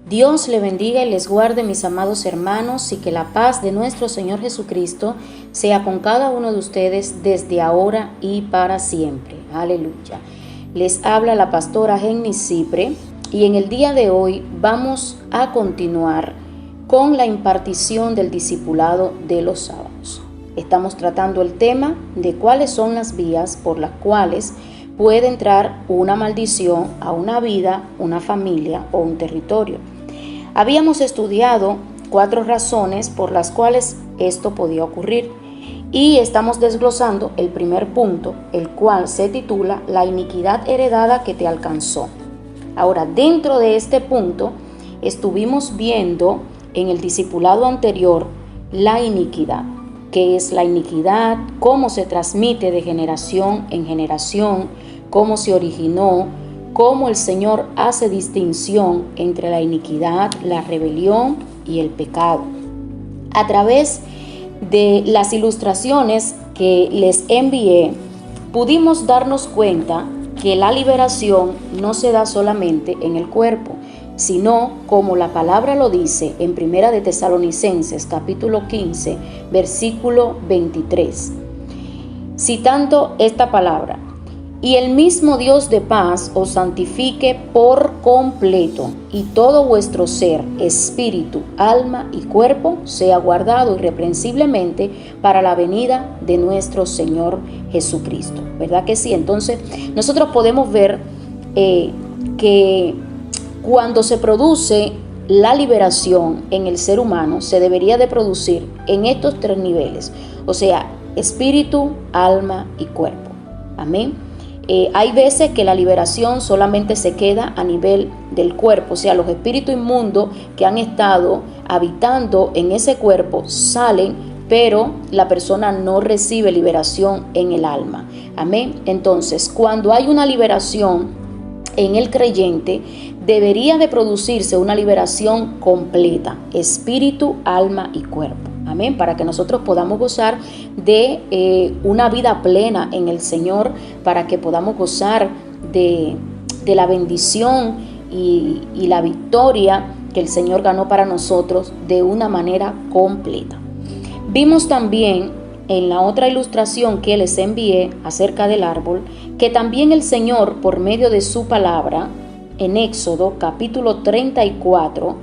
Dios le bendiga y les guarde, mis amados hermanos, y que la paz de nuestro Señor Jesucristo sea con cada uno de ustedes desde ahora y para siempre. Aleluya. Les habla la pastora Jenny Cipre y en el día de hoy vamos a continuar con la impartición del discipulado de los sábados. Estamos tratando el tema de cuáles son las vías por las cuales puede entrar una maldición a una vida, una familia o un territorio. Habíamos estudiado 4 razones por las cuales esto podía ocurrir y estamos desglosando el primer punto, el cual se titula La iniquidad heredada que te alcanzó. Ahora, dentro de este punto, estuvimos viendo en el discipulado anterior la iniquidad. ¿Qué es la iniquidad? ¿Cómo se transmite de generación en generación? ¿Cómo se originó? Cómo el Señor hace distinción entre la iniquidad, la rebelión y el pecado. A través de las ilustraciones que les envié, pudimos darnos cuenta que la liberación no se da solamente en el cuerpo, sino como la palabra lo dice en 1 de Tesalonicenses capítulo 15, versículo 23, citando esta palabra: y el mismo Dios de paz os santifique por completo, y todo vuestro ser, espíritu, alma y cuerpo sea guardado irreprensiblemente para la venida de nuestro Señor Jesucristo. ¿Verdad que sí? Entonces, nosotros podemos ver que cuando se produce la liberación en el ser humano, se debería de producir en estos 3 niveles, o sea, espíritu, alma y cuerpo. Amén. Hay veces que la liberación solamente se queda a nivel del cuerpo, o sea, los espíritus inmundos que han estado habitando en ese cuerpo salen, pero la persona no recibe liberación en el alma. Amén. Entonces, cuando hay una liberación en el creyente, debería de producirse una liberación completa, espíritu, alma y cuerpo. Amén, para que nosotros podamos gozar de una vida plena en el Señor, para que podamos gozar de la bendición y la victoria que el Señor ganó para nosotros de una manera completa. Vimos también en la otra ilustración que les envié acerca del árbol, que también el Señor, por medio de su palabra, en Éxodo capítulo 34,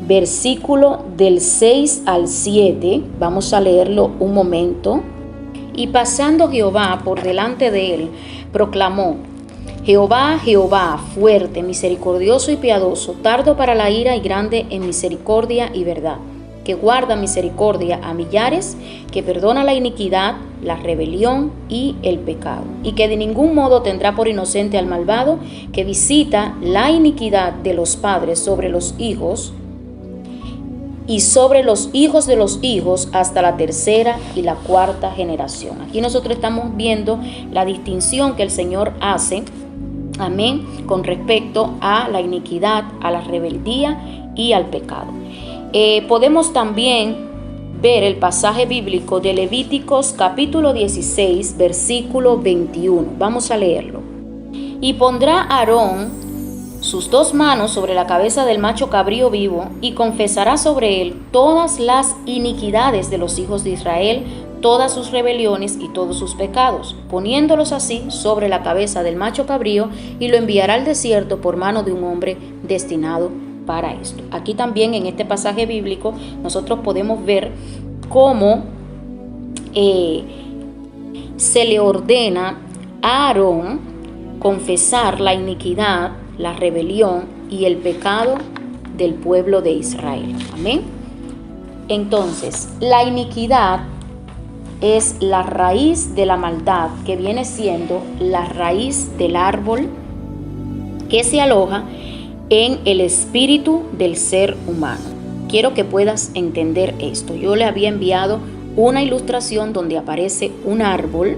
versículo del 6 al 7, vamos a leerlo un momento. Y pasando Jehová por delante de él, proclamó: Jehová, Jehová, fuerte, misericordioso y piadoso, tardo para la ira y grande en misericordia y verdad, que guarda misericordia a millares, que perdona la iniquidad, la rebelión y el pecado, y que de ningún modo tendrá por inocente al malvado, que visita la iniquidad de los padres sobre los hijos y sobre los hijos de los hijos hasta la 3ª y la 4ª generación. Aquí nosotros estamos viendo la distinción que el Señor hace, amén, con respecto a la iniquidad, a la rebeldía y al pecado. Podemos también ver el pasaje bíblico de Levíticos capítulo 16, versículo 21. Vamos a leerlo. Y pondrá Aarón sus 2 manos sobre la cabeza del macho cabrío vivo, y confesará sobre él todas las iniquidades de los hijos de Israel, todas sus rebeliones y todos sus pecados, poniéndolos así sobre la cabeza del macho cabrío, y lo enviará al desierto por mano de un hombre destinado para esto. Aquí también en este pasaje bíblico nosotros podemos ver cómo se le ordena a Aarón confesar la iniquidad, la rebelión y el pecado del pueblo de Israel. Amén. Entonces, la iniquidad es la raíz de la maldad, que viene siendo la raíz del árbol que se aloja en el espíritu del ser humano. Quiero que puedas entender esto. Yo le había enviado una ilustración donde aparece un árbol,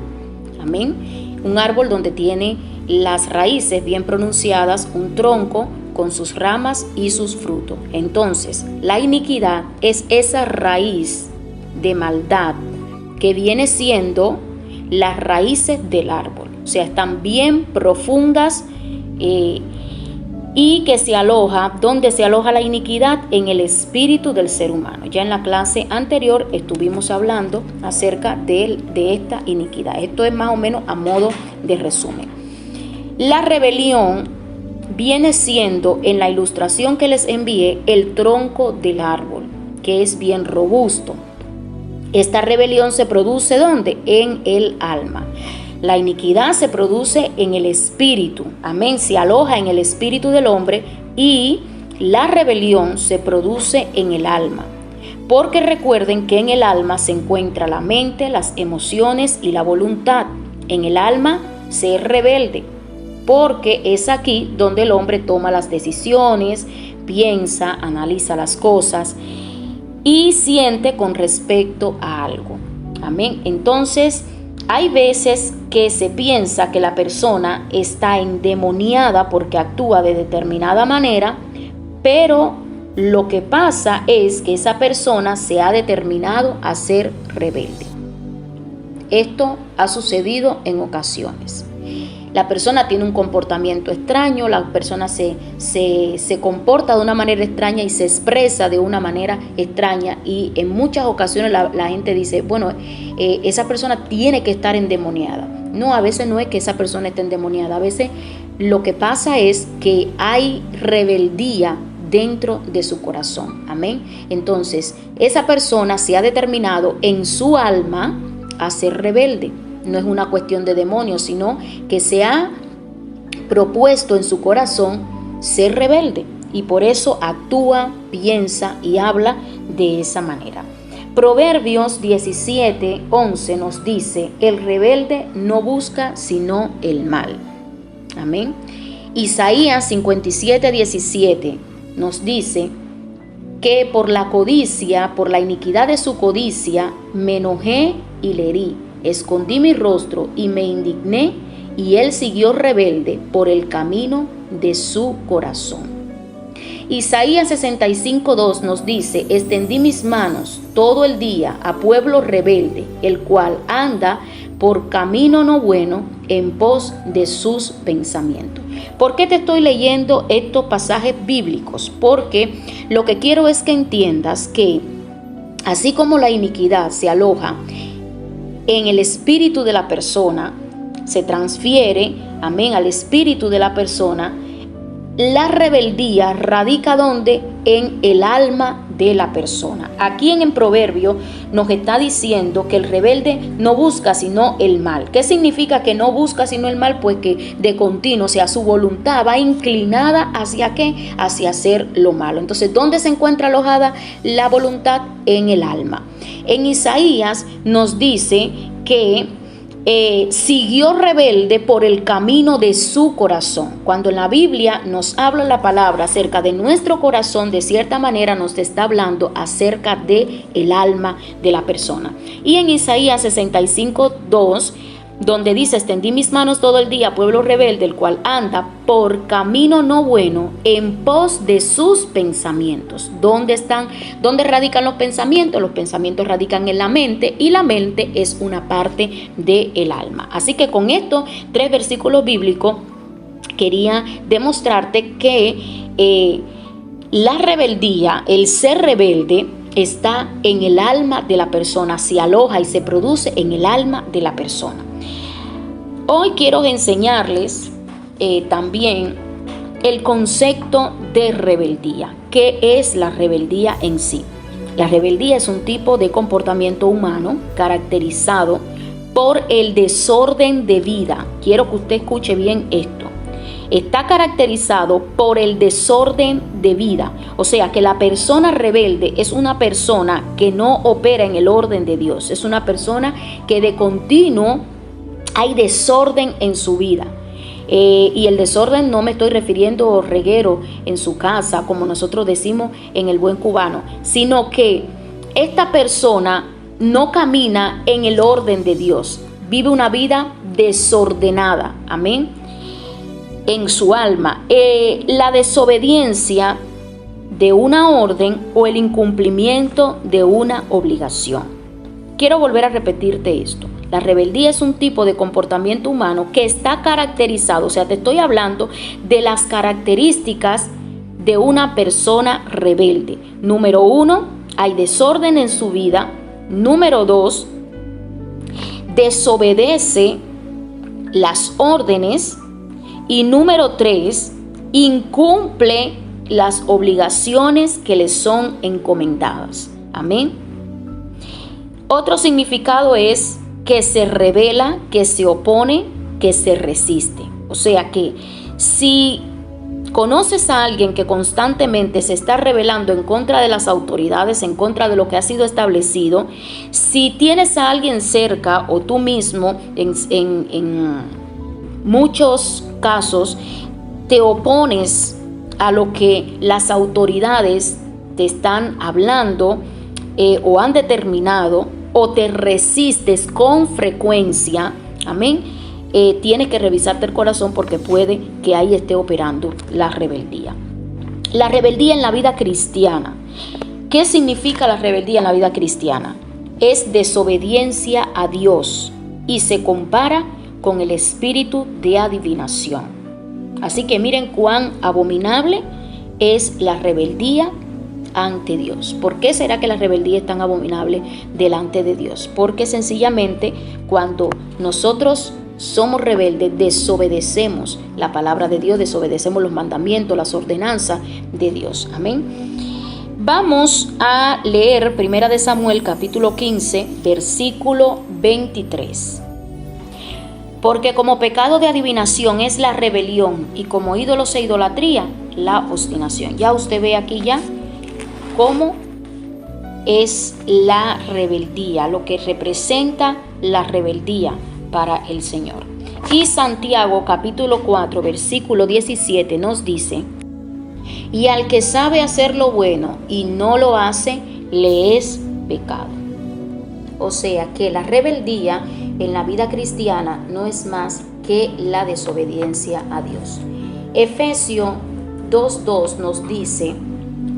amén, un árbol donde tiene las raíces bien pronunciadas, un tronco con sus ramas y sus frutos. Entonces, la iniquidad es esa raíz de maldad que viene siendo las raíces del árbol. O sea, están bien profundas y que se aloja, ¿dónde se aloja la iniquidad? En el espíritu del ser humano. Ya en la clase anterior estuvimos hablando acerca de esta iniquidad. Esto es más o menos a modo de resumen. La rebelión viene siendo, en la ilustración que les envié, el tronco del árbol, que es bien robusto. Esta rebelión se produce ¿dónde? En el alma. La iniquidad se produce en el espíritu, amén, se aloja en el espíritu del hombre, y la rebelión se produce en el alma. Porque recuerden que en el alma se encuentra la mente, las emociones y la voluntad. En el alma se es rebelde, porque es aquí donde el hombre toma las decisiones, piensa, analiza las cosas y siente con respecto a algo. Amén. Entonces, hay veces que se piensa que la persona está endemoniada porque actúa de determinada manera, pero lo que pasa es que esa persona se ha determinado a ser rebelde. Esto ha sucedido en ocasiones. La persona tiene un comportamiento extraño, la persona se comporta de una manera extraña y se expresa de una manera extraña, y en muchas ocasiones la gente dice, bueno, esa persona tiene que estar endemoniada. No, a veces no es que esa persona esté endemoniada, a veces lo que pasa es que hay rebeldía dentro de su corazón. Amén. Entonces, esa persona se ha determinado en su alma a ser rebelde. No es una cuestión de demonios, sino que se ha propuesto en su corazón ser rebelde, y por eso actúa, piensa y habla de esa manera. Proverbios 17:11 nos dice: el rebelde no busca sino el mal. Amén. Isaías 57:17 nos dice que por la codicia, por la iniquidad de su codicia, me enojé y le herí. Escondí mi rostro y me indigné, y él siguió rebelde por el camino de su corazón. Isaías 65:2 nos dice: extendí mis manos todo el día a pueblo rebelde, el cual anda por camino no bueno en pos de sus pensamientos. ¿Por qué te estoy leyendo estos pasajes bíblicos? Porque lo que quiero es que entiendas que así como la iniquidad se aloja en el espíritu de la persona, se transfiere, amén, al espíritu de la persona, la rebeldía radica ¿dónde? En el alma de la persona. Aquí en el proverbio nos está diciendo que el rebelde no busca sino el mal. ¿Qué significa que no busca sino el mal? Pues que de continuo, o sea, su voluntad va inclinada hacia ¿qué? Hacia hacer lo malo. Entonces, ¿dónde se encuentra alojada la voluntad? En el alma. En Isaías nos dice que siguió rebelde por el camino de su corazón. Cuando en la Biblia nos habla la palabra acerca de nuestro corazón, de cierta manera nos está hablando acerca de el alma de la persona. Y en Isaías 65:2, donde dice: extendí mis manos todo el día, pueblo rebelde, el cual anda por camino no bueno en pos de sus pensamientos. ¿Dónde radican los pensamientos? Los pensamientos radican en la mente, y la mente es una parte del alma. Así que con estos 3 versículos bíblicos quería demostrarte que la rebeldía, el ser rebelde, está en el alma de la persona, se aloja y se produce en el alma de la persona. Hoy quiero enseñarles también el concepto de rebeldía. ¿Qué es la rebeldía en sí? La rebeldía es un tipo de comportamiento humano caracterizado por el desorden de vida. Quiero que usted escuche bien esto. Está caracterizado por el desorden de vida. O sea, que la persona rebelde es una persona que no opera en el orden de Dios. Es una persona que de continuo hay desorden en su vida. Y el desorden no me estoy refiriendo a reguero en su casa, como nosotros decimos en el buen cubano, sino que esta persona no camina en el orden de Dios. Vive una vida desordenada. Amén. En su alma, la desobediencia de una orden o el incumplimiento de una obligación. quiero volver a repetirte esto. La rebeldía es un tipo de comportamiento humano que está caracterizado, o sea, te estoy hablando de las características de una persona rebelde. Número 1, hay desorden en su vida. Número 2, desobedece las órdenes. Y número 3, incumple las obligaciones que le son encomendadas. Amén. Otro significado es que se rebela, que se opone, que se resiste. O sea que si conoces a alguien que constantemente se está rebelando en contra de las autoridades, en contra de lo que ha sido establecido, si tienes a alguien cerca o tú mismo, en muchos casos, te opones a lo que las autoridades te están hablando o han determinado, o te resistes con frecuencia, amén, tienes que revisarte el corazón porque puede que ahí esté operando la rebeldía. La rebeldía en la vida cristiana. ¿Qué significa la rebeldía en la vida cristiana? Es desobediencia a Dios y se compara con el espíritu de adivinación. Así que miren cuán abominable es la rebeldía ante Dios. ¿Por qué será que la rebeldía es tan abominable delante de Dios? Porque sencillamente cuando nosotros somos rebeldes, desobedecemos la palabra de Dios, desobedecemos los mandamientos, las ordenanzas de Dios. Amén. Vamos a leer 1 Samuel capítulo 15, versículo 23. Porque como pecado de adivinación es la rebelión, y como ídolos e idolatría, la obstinación. Ya usted ve aquí ya cómo es la rebeldía, lo que representa la rebeldía para el Señor. Y Santiago capítulo 4 versículo 17 nos dice: y al que sabe hacer lo bueno y no lo hace, le es pecado. O sea que la rebeldía en la vida cristiana no es más que la desobediencia a Dios. Efesios 2:2 nos dice,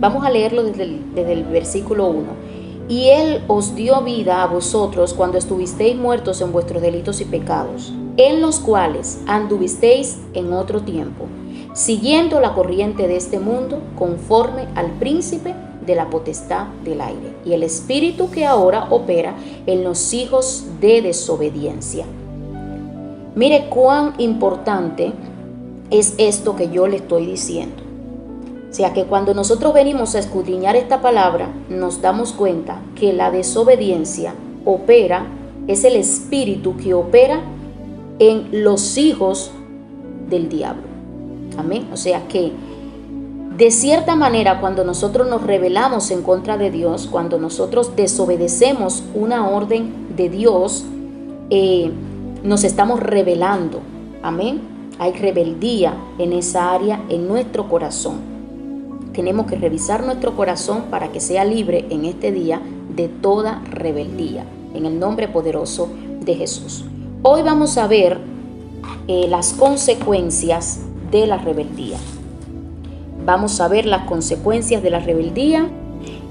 vamos a leerlo desde el versículo 1. Y Él os dio vida a vosotros cuando estuvisteis muertos en vuestros delitos y pecados, en los cuales anduvisteis en otro tiempo, siguiendo la corriente de este mundo, conforme al príncipe de la potestad del aire, y el espíritu que ahora opera en los hijos de desobediencia. Mire cuán importante es esto que yo le estoy diciendo. O sea que cuando nosotros venimos a escudriñar esta palabra, nos damos cuenta que la desobediencia opera, es el espíritu que opera en los hijos del diablo. Amén. O sea que de cierta manera, cuando nosotros nos rebelamos en contra de Dios, cuando nosotros desobedecemos una orden de Dios, nos estamos rebelando. Amén. Hay rebeldía en esa área en nuestro corazón. Tenemos que revisar nuestro corazón para que sea libre en este día de toda rebeldía, en el nombre poderoso de Jesús. Hoy vamos a ver las consecuencias de la rebeldía. Vamos a ver las consecuencias de la rebeldía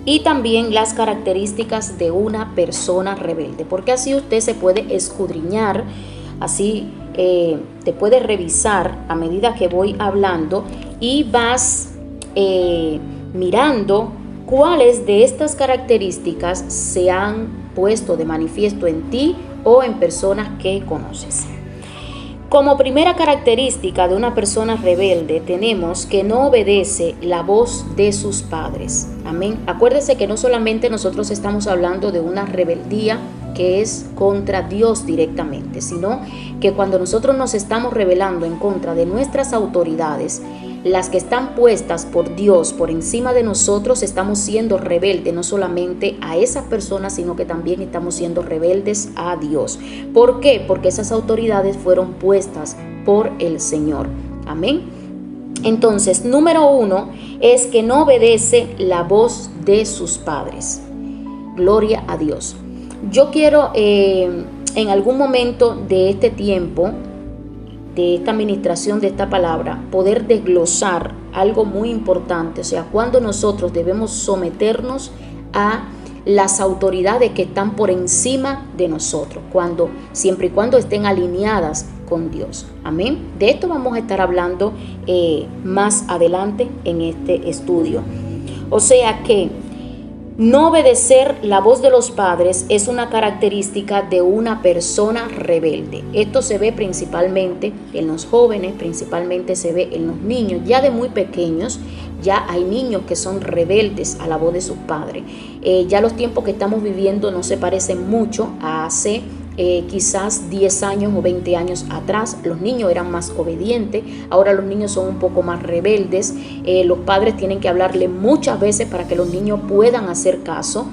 y también las características de una persona rebelde, porque así usted se puede escudriñar, así te puede revisar a medida que voy hablando y vas mirando cuáles de estas características se han puesto de manifiesto en ti o en personas que conoces. Como primera característica de una persona rebelde tenemos que no obedece la voz de sus padres. Amén. Acuérdese que no solamente nosotros estamos hablando de una rebeldía que es contra Dios directamente, sino que cuando nosotros nos estamos rebelando en contra de nuestras autoridades, las que están puestas por Dios por encima de nosotros, estamos siendo rebeldes no solamente a esas personas, sino que también estamos siendo rebeldes a Dios. ¿Por qué? Porque esas autoridades fueron puestas por el Señor. Amén. Entonces, número 1 es que no obedece la voz de sus padres. Gloria a Dios. Yo quiero en algún momento de este tiempo, de esta administración de esta palabra, poder desglosar algo muy importante, o sea, cuando nosotros debemos someternos a las autoridades que están por encima de nosotros, siempre y cuando estén alineadas con Dios. Amén. De esto vamos a estar hablando más adelante en este estudio. O sea que no obedecer la voz de los padres es una característica de una persona rebelde. Esto se ve principalmente en los jóvenes, principalmente se ve en los niños. Ya de muy pequeños, ya hay niños que son rebeldes a la voz de sus padres. Ya los tiempos que estamos viviendo no se parecen mucho a hace quizás 10 años o 20 años atrás. Los niños eran más obedientes, ahora los niños son un poco más rebeldes. Los padres tienen que hablarle muchas veces para que los niños puedan hacer caso.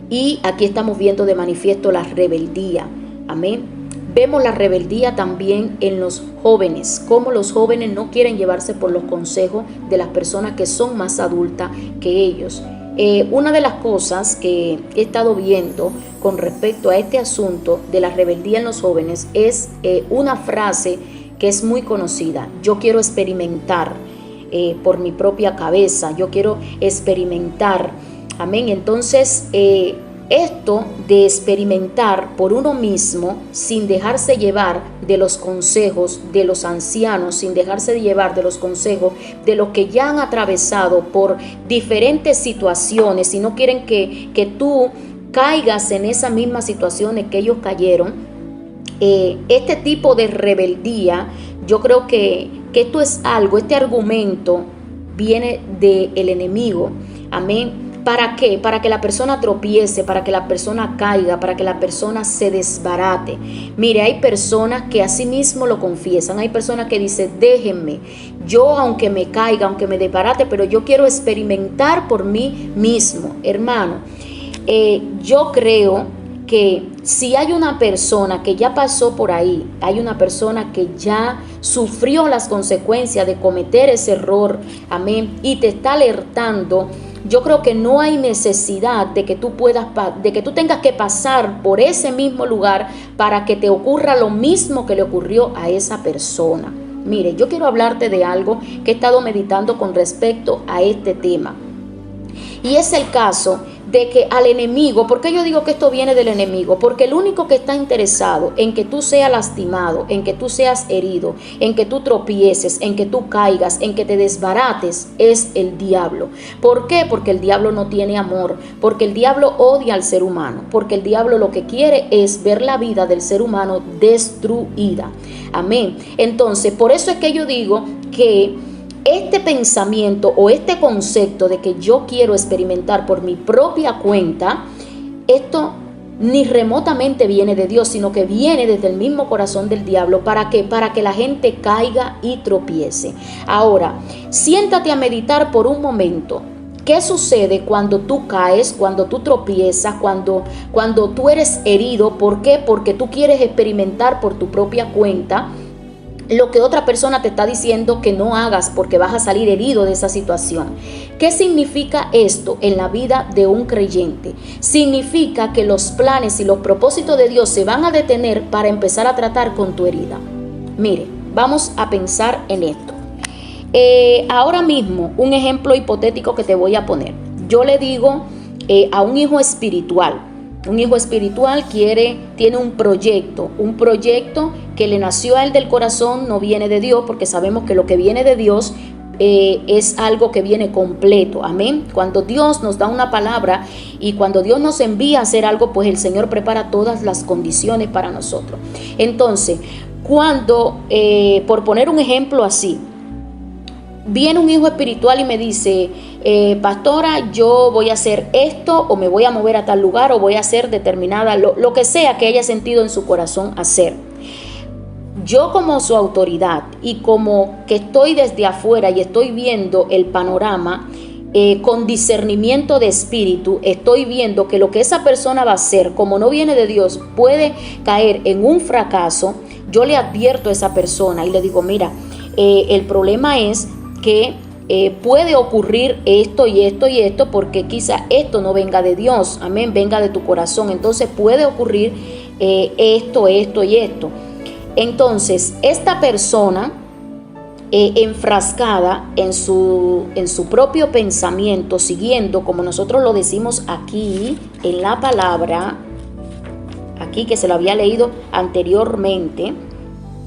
Y aquí estamos viendo de manifiesto la rebeldía. Amén. Vemos la rebeldía también en los jóvenes, cómo los jóvenes no quieren llevarse por los consejos de las personas que son más adultas que ellos. Una de las cosas que he estado viendo con respecto a este asunto de la rebeldía en los jóvenes es una frase que es muy conocida: yo quiero experimentar por mi propia cabeza, yo quiero experimentar. Amén. Entonces, esto de experimentar por uno mismo sin dejarse llevar de los consejos de los ancianos, sin dejarse llevar de los consejos de los que ya han atravesado por diferentes situaciones y no quieren que tú caigas en esas mismas situaciones que ellos cayeron. Este tipo de rebeldía, yo creo que esto es algo, este argumento viene del enemigo. Amén. ¿Para qué? Para que la persona tropiece, para que la persona caiga, para que la persona se desbarate. Mire, hay personas que así mismo lo confiesan. Hay personas que dicen: déjenme, yo aunque me caiga, aunque me desbarate, pero yo quiero experimentar por mí mismo. Hermano, yo creo que si hay una persona que ya pasó por ahí, hay una persona que ya sufrió las consecuencias de cometer ese error, amén, y te está alertando, yo creo que no hay necesidad de que tú tengas que pasar por ese mismo lugar para que te ocurra lo mismo que le ocurrió a esa persona. Mire, yo quiero hablarte de algo que he estado meditando con respecto a este tema. Y es el caso de que al enemigo, ¿por qué yo digo que esto viene del enemigo? Porque el único que está interesado en que tú seas lastimado, en que tú seas herido, en que tú tropieces, en que tú caigas, en que te desbarates, es el diablo. ¿Por qué? Porque el diablo no tiene amor, porque el diablo odia al ser humano, porque el diablo lo que quiere es ver la vida del ser humano destruida. Amén. Entonces, por eso es que yo digo que este pensamiento o este concepto de que yo quiero experimentar por mi propia cuenta, esto ni remotamente viene de Dios, sino que viene desde el mismo corazón del diablo. ¿Para qué? Para que la gente caiga y tropiece. Ahora, siéntate a meditar por un momento. ¿Qué sucede cuando tú caes, cuando tú tropiezas, cuando tú eres herido? ¿Por qué? Porque tú quieres experimentar por tu propia cuenta lo que otra persona te está diciendo que no hagas porque vas a salir herido de esa situación. ¿Qué significa esto en la vida de un creyente? Significa que los planes y los propósitos de Dios se van a detener para empezar a tratar con tu herida. Mire, vamos a pensar en esto. Ahora mismo, un ejemplo hipotético que te voy a poner. Yo le digo a un hijo espiritual. Un hijo espiritual tiene un proyecto que le nació a él del corazón, no viene de Dios, porque sabemos que lo que viene de Dios es algo que viene completo. Amén. Cuando Dios nos da una palabra y cuando Dios nos envía a hacer algo, pues el Señor prepara todas las condiciones para nosotros. Entonces, cuando, por poner un ejemplo así, viene un hijo espiritual y me dice: pastora, yo voy a hacer esto, o me voy a mover a tal lugar, o voy a hacer determinada, lo que sea que haya sentido en su corazón hacer. Yo, como su autoridad y como que estoy desde afuera y estoy viendo el panorama con discernimiento de espíritu, estoy viendo que lo que esa persona va a hacer, como no viene de Dios, puede caer en un fracaso. Yo le advierto a esa persona y le digo: mira, el problema es que puede ocurrir esto y esto y esto, porque quizá esto no venga de Dios, amén, venga de tu corazón. Entonces puede ocurrir esto y esto. Entonces esta persona enfrascada en su propio pensamiento, siguiendo, como nosotros lo decimos aquí en la palabra, aquí que se lo había leído anteriormente,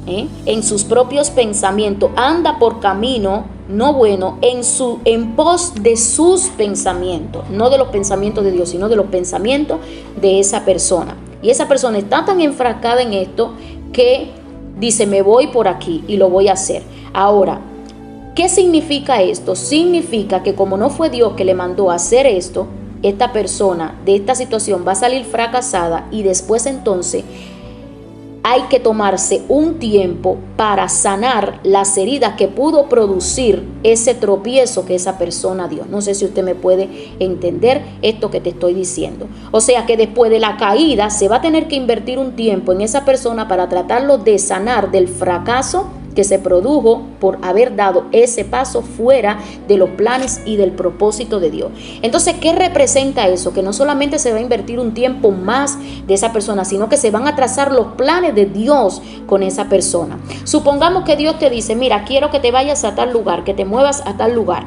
en sus propios pensamientos, anda por camino no bueno, en pos de sus pensamientos, no de los pensamientos de Dios, sino de los pensamientos de esa persona. Y esa persona está tan enfrascada en esto que dice, me voy por aquí y lo voy a hacer. Ahora, ¿qué significa esto? Significa que como no fue Dios que le mandó a hacer esto, esta persona de esta situación va a salir fracasada, y después entonces hay que tomarse un tiempo para sanar las heridas que pudo producir ese tropiezo que esa persona dio. No sé si usted me puede entender esto que te estoy diciendo. O sea que después de la caída se va a tener que invertir un tiempo en esa persona para tratarlo de sanar del fracaso que se produjo por haber dado ese paso fuera de los planes y del propósito de Dios. Entonces, ¿qué representa eso? Que no solamente se va a invertir un tiempo más de esa persona, sino que se van a trazar los planes de Dios con esa persona. Supongamos que Dios te dice, mira, quiero que te vayas a tal lugar, que te muevas a tal lugar,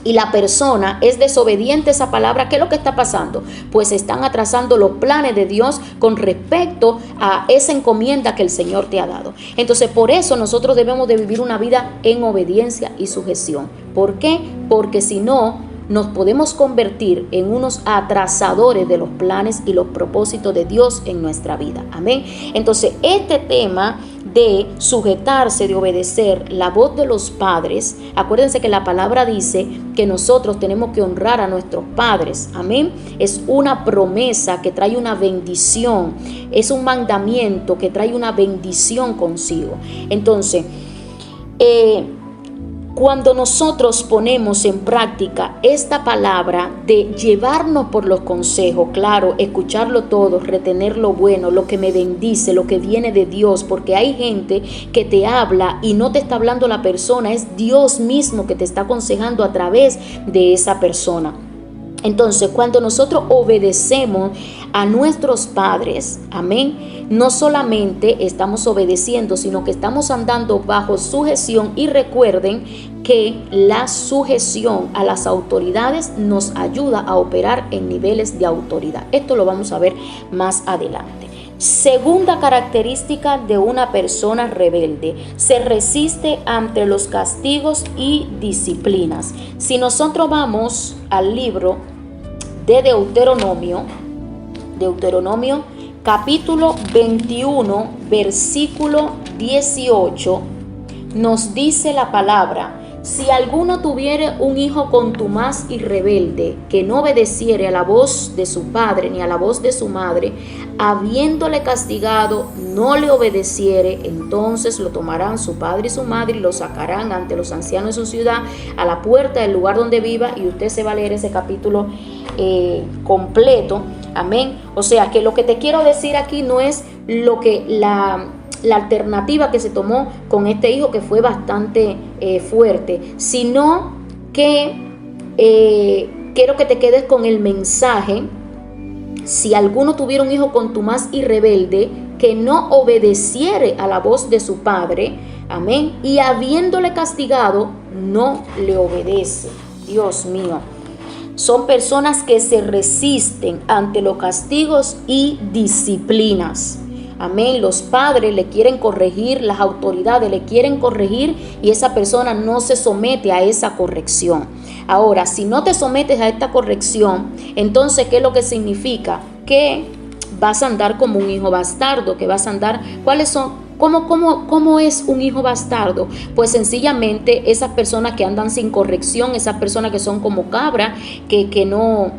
y la persona es desobediente a esa palabra. ¿Qué es lo que está pasando? Pues están atrasando los planes de Dios con respecto a esa encomienda que el Señor te ha dado. Entonces, por eso nosotros debemos de vivir una vida en obediencia y sujeción. ¿Por qué? Porque si no, nos podemos convertir en unos atrasadores de los planes y los propósitos de Dios en nuestra vida. Amén. Entonces, este tema de sujetarse, de obedecer la voz de los padres, acuérdense que la palabra dice que nosotros tenemos que honrar a nuestros padres. Amén. Es una promesa que trae una bendición, es un mandamiento que trae una bendición consigo. Entonces, cuando nosotros ponemos en práctica esta palabra de llevarnos por los consejos, claro, escucharlo todo, retener lo bueno, lo que me bendice, lo que viene de Dios, porque hay gente que te habla y no te está hablando la persona, es Dios mismo que te está aconsejando a través de esa persona. Entonces, cuando nosotros obedecemos a nuestros padres, amén, no solamente estamos obedeciendo, sino que estamos andando bajo sujeción. Y recuerden que la sujeción a las autoridades nos ayuda a operar en niveles de autoridad. Esto lo vamos a ver más adelante. Segunda característica de una persona rebelde: se resiste ante los castigos y disciplinas. Si nosotros vamos al libro de Deuteronomio capítulo 21, versículo 18, nos dice la palabra: si alguno tuviere un hijo contumaz y rebelde, que no obedeciere a la voz de su padre ni a la voz de su madre, habiéndole castigado, no le obedeciere, entonces lo tomarán su padre y su madre y lo sacarán ante los ancianos de su ciudad, a la puerta del lugar donde viva. Y usted se va a leer ese capítulo completo. Amén. O sea que lo que te quiero decir aquí no es lo que la alternativa que se tomó con este hijo, que fue bastante fuerte, sino que quiero que te quedes con el mensaje: si alguno tuviera un hijo contumaz y rebelde, que no obedeciere a la voz de su padre, amén, y habiéndole castigado, no le obedece. Dios mío. Son personas que se resisten ante los castigos y disciplinas. Amén. Los padres le quieren corregir, las autoridades le quieren corregir, y esa persona no se somete a esa corrección. Ahora, si no te sometes a esta corrección, entonces, ¿qué es lo que significa? Que vas a andar como un hijo bastardo, que vas a andar, ¿cuáles son? ¿Cómo es un hijo bastardo? Pues sencillamente esas personas que andan sin corrección, esas personas que son como cabras, que no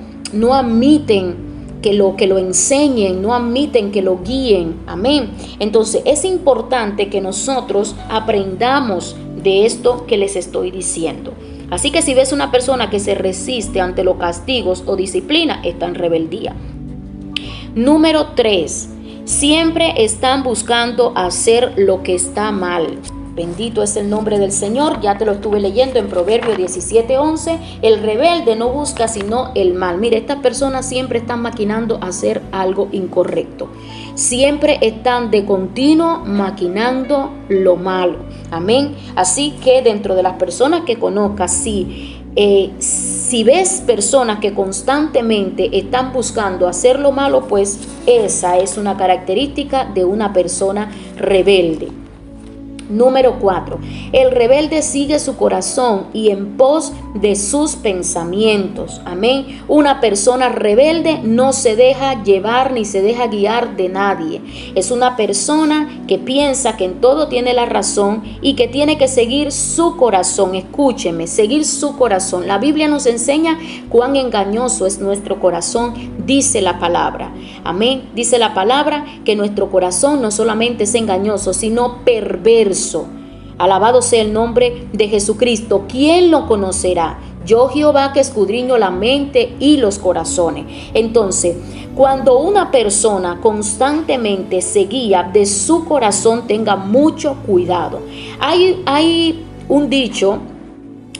admiten que lo enseñen, no admiten que lo guíen. Amén. Entonces es importante que nosotros aprendamos de esto que les estoy diciendo. Así que si ves una persona que se resiste ante los castigos o disciplina, está en rebeldía. Número 3. Siempre están buscando hacer lo que está mal. Bendito es el nombre del Señor. Ya te lo estuve leyendo en Proverbios 17:11. El rebelde no busca sino el mal. Mire, estas personas siempre están maquinando hacer algo incorrecto. Siempre están de continuo maquinando lo malo. Amén. Así que dentro de las personas que conozcas, si ves personas que constantemente están buscando hacer lo malo, pues esa es una característica de una persona rebelde. Número 4. El rebelde sigue su corazón y en pos de sus pensamientos. Amén. Una persona rebelde no se deja llevar ni se deja guiar de nadie. Es una persona que piensa que en todo tiene la razón y que tiene que seguir su corazón. Escúcheme, seguir su corazón. La Biblia nos enseña cuán engañoso es nuestro corazón, dice la palabra. Amén. Dice la palabra que nuestro corazón no solamente es engañoso, sino perverso. Alabado sea el nombre de Jesucristo. ¿Quién lo conocerá? Yo, Jehová, que escudriño la mente y los corazones. Entonces, cuando una persona constantemente se guía de su corazón, tenga mucho cuidado. Hay un dicho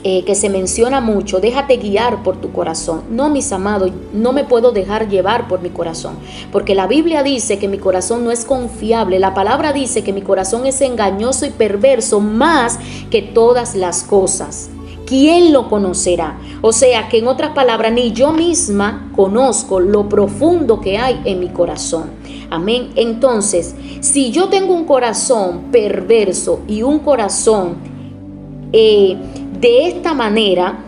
que se menciona mucho: déjate guiar por tu corazón. No, mis amados, no me puedo dejar llevar por mi corazón, porque la Biblia dice que mi corazón no es confiable. La palabra dice que mi corazón es engañoso y perverso más que todas las cosas. ¿Quién lo conocerá? O sea que, en otras palabras, ni yo misma conozco lo profundo que hay en mi corazón. Amén. Entonces, si yo tengo un corazón perverso y un corazón de esta manera,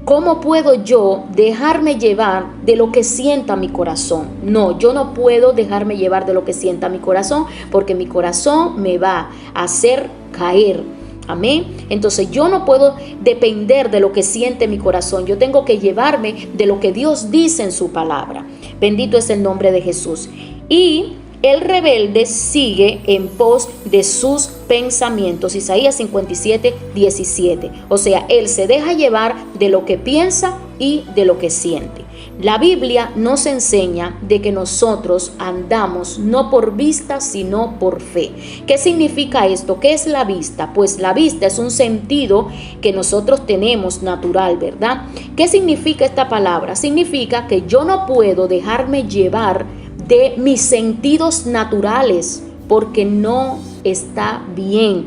¿cómo puedo yo dejarme llevar de lo que sienta mi corazón? No, yo no puedo dejarme llevar de lo que sienta mi corazón, porque mi corazón me va a hacer caer. Amén. Entonces yo no puedo depender de lo que siente mi corazón. Yo tengo que llevarme de lo que Dios dice en su palabra. Bendito es el nombre de Jesús. Y el rebelde sigue en pos de sus pensamientos. Isaías 57:17. O sea, él se deja llevar de lo que piensa y de lo que siente. La Biblia nos enseña de que nosotros andamos no por vista, sino por fe. ¿Qué significa esto? ¿Qué es la vista? Pues la vista es un sentido que nosotros tenemos natural, ¿verdad? ¿Qué significa esta palabra? Significa que yo no puedo dejarme llevar de mis sentidos naturales, porque no está bien.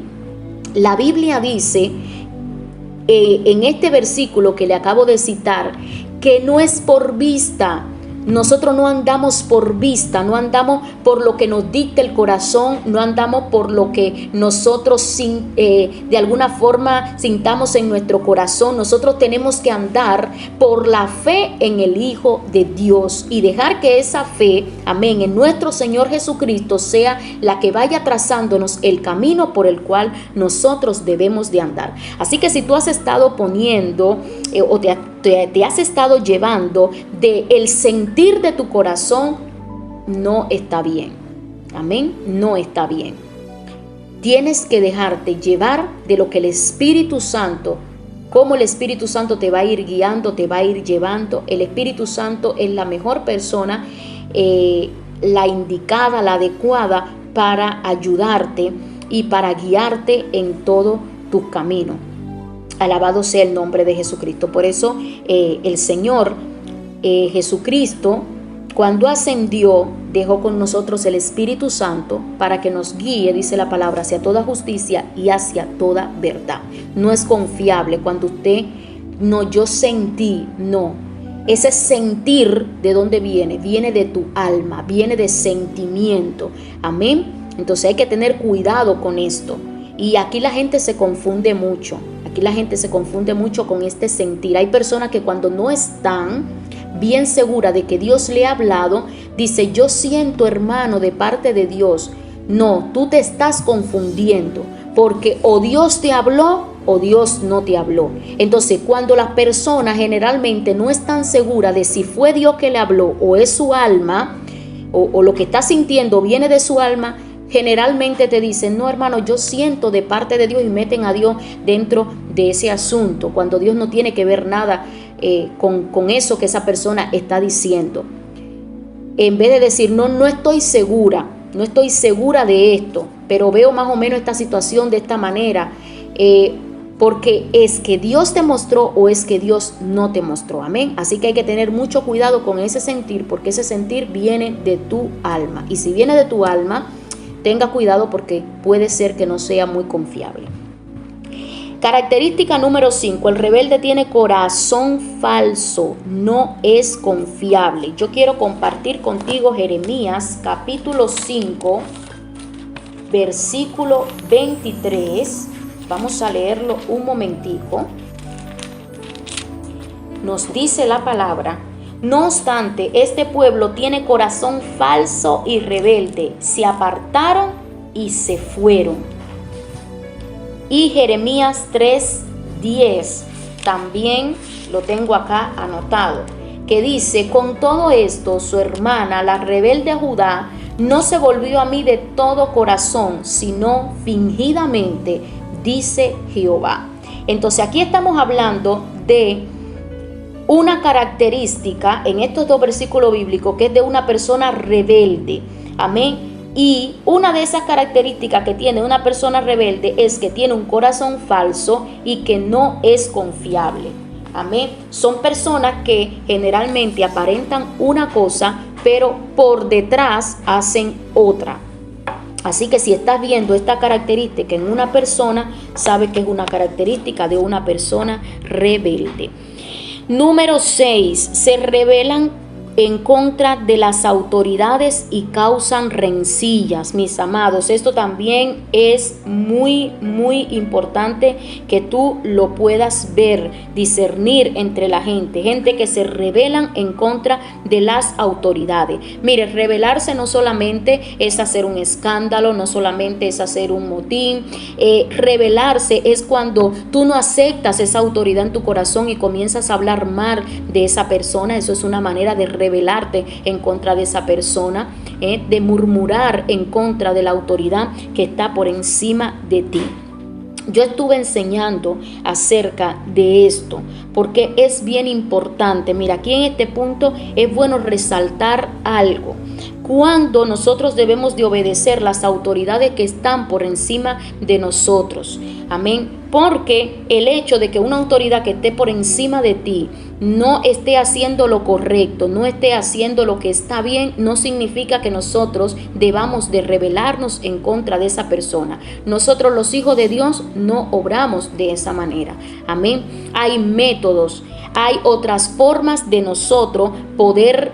La Biblia dice en este versículo que le acabo de citar, que no es por vista. Nosotros no andamos por vista, no andamos por lo que nos dicta el corazón, no andamos por lo que nosotros de alguna forma sintamos en nuestro corazón. Nosotros tenemos que andar por la fe en el Hijo de Dios y dejar que esa fe, amén, en nuestro Señor Jesucristo sea la que vaya trazándonos el camino por el cual nosotros debemos de andar. Así que si tú has estado poniendo o te has estado llevando del sentir de tu corazón, no está bien. Amén, no está bien. Tienes que dejarte llevar de lo que el Espíritu Santo, como el Espíritu Santo te va a ir guiando, te va a ir llevando. El Espíritu Santo es la mejor persona, la indicada, la adecuada para ayudarte y para guiarte en todo tu camino. Alabado sea el nombre de Jesucristo. Por eso el Señor Jesucristo, cuando ascendió, dejó con nosotros el Espíritu Santo para que nos guíe, dice la palabra, hacia toda justicia y hacia toda verdad. No es confiable cuando usted, no, yo sentí, no. Ese sentir, ¿de dónde viene? Viene de tu alma, viene de sentimiento. Amén. Entonces hay que tener cuidado con esto. Y aquí la gente se confunde mucho. Aquí la gente se confunde mucho con este sentir. Hay personas que cuando no están bien seguras de que Dios le ha hablado, dice: yo siento, hermano, de parte de Dios. No, tú te estás confundiendo, porque o Dios te habló o Dios no te habló. Entonces, cuando las personas generalmente no están seguras de si fue Dios que le habló o es su alma, o lo que está sintiendo viene de su alma, generalmente te dicen: no, hermano, yo siento de parte de Dios, y meten a Dios dentro de ese asunto, cuando Dios no tiene que ver nada con eso que esa persona está diciendo. En vez de decir: no estoy segura, no estoy segura de esto, pero veo más o menos esta situación de esta manera, porque es que Dios te mostró o es que Dios no te mostró, amén. Así que hay que tener mucho cuidado con ese sentir, porque ese sentir viene de tu alma, y si viene de tu alma, tenga cuidado porque puede ser que no sea muy confiable. Característica número 5, el rebelde tiene corazón falso, no es confiable. Yo quiero compartir contigo Jeremías capítulo 5, versículo 23. Vamos a leerlo un momentico. Nos dice la palabra: no obstante, este pueblo tiene corazón falso y rebelde, se apartaron y se fueron. Y Jeremías 3:10, también lo tengo acá anotado, que dice: con todo esto, su hermana, la rebelde Judá, no se volvió a mí de todo corazón, sino fingidamente, dice Jehová. Entonces aquí estamos hablando de una característica en estos dos versículos bíblicos, que es de una persona rebelde, amén. Y una de esas características que tiene una persona rebelde es que tiene un corazón falso y que no es confiable. Amén. Son personas que generalmente aparentan una cosa, pero por detrás hacen otra. Así que si estás viendo esta característica en una persona, sabes que es una característica de una persona rebelde. Número 6. Se rebelan en contra de las autoridades y causan rencillas, mis amados. Esto también es muy importante que tú lo puedas ver, discernir entre la gente que se rebelan en contra de las autoridades. Mire, rebelarse no solamente es hacer un escándalo, no solamente es hacer un motín. Rebelarse es cuando tú no aceptas esa autoridad en tu corazón y comienzas a hablar mal de esa persona. Eso es una manera de rebelarte en contra de esa persona, de murmurar en contra de la autoridad que está por encima de ti. Yo estuve enseñando acerca de esto porque es bien importante. Mira, aquí en este punto es bueno resaltar algo. Cuando nosotros debemos de obedecer las autoridades que están por encima de nosotros. Amén. Porque el hecho de que una autoridad que esté por encima de ti no esté haciendo lo correcto, no esté haciendo lo que está bien, no significa que nosotros debamos de rebelarnos en contra de esa persona. Nosotros, los hijos de Dios, no obramos de esa manera. Amén. Hay métodos, hay otras formas de nosotros poder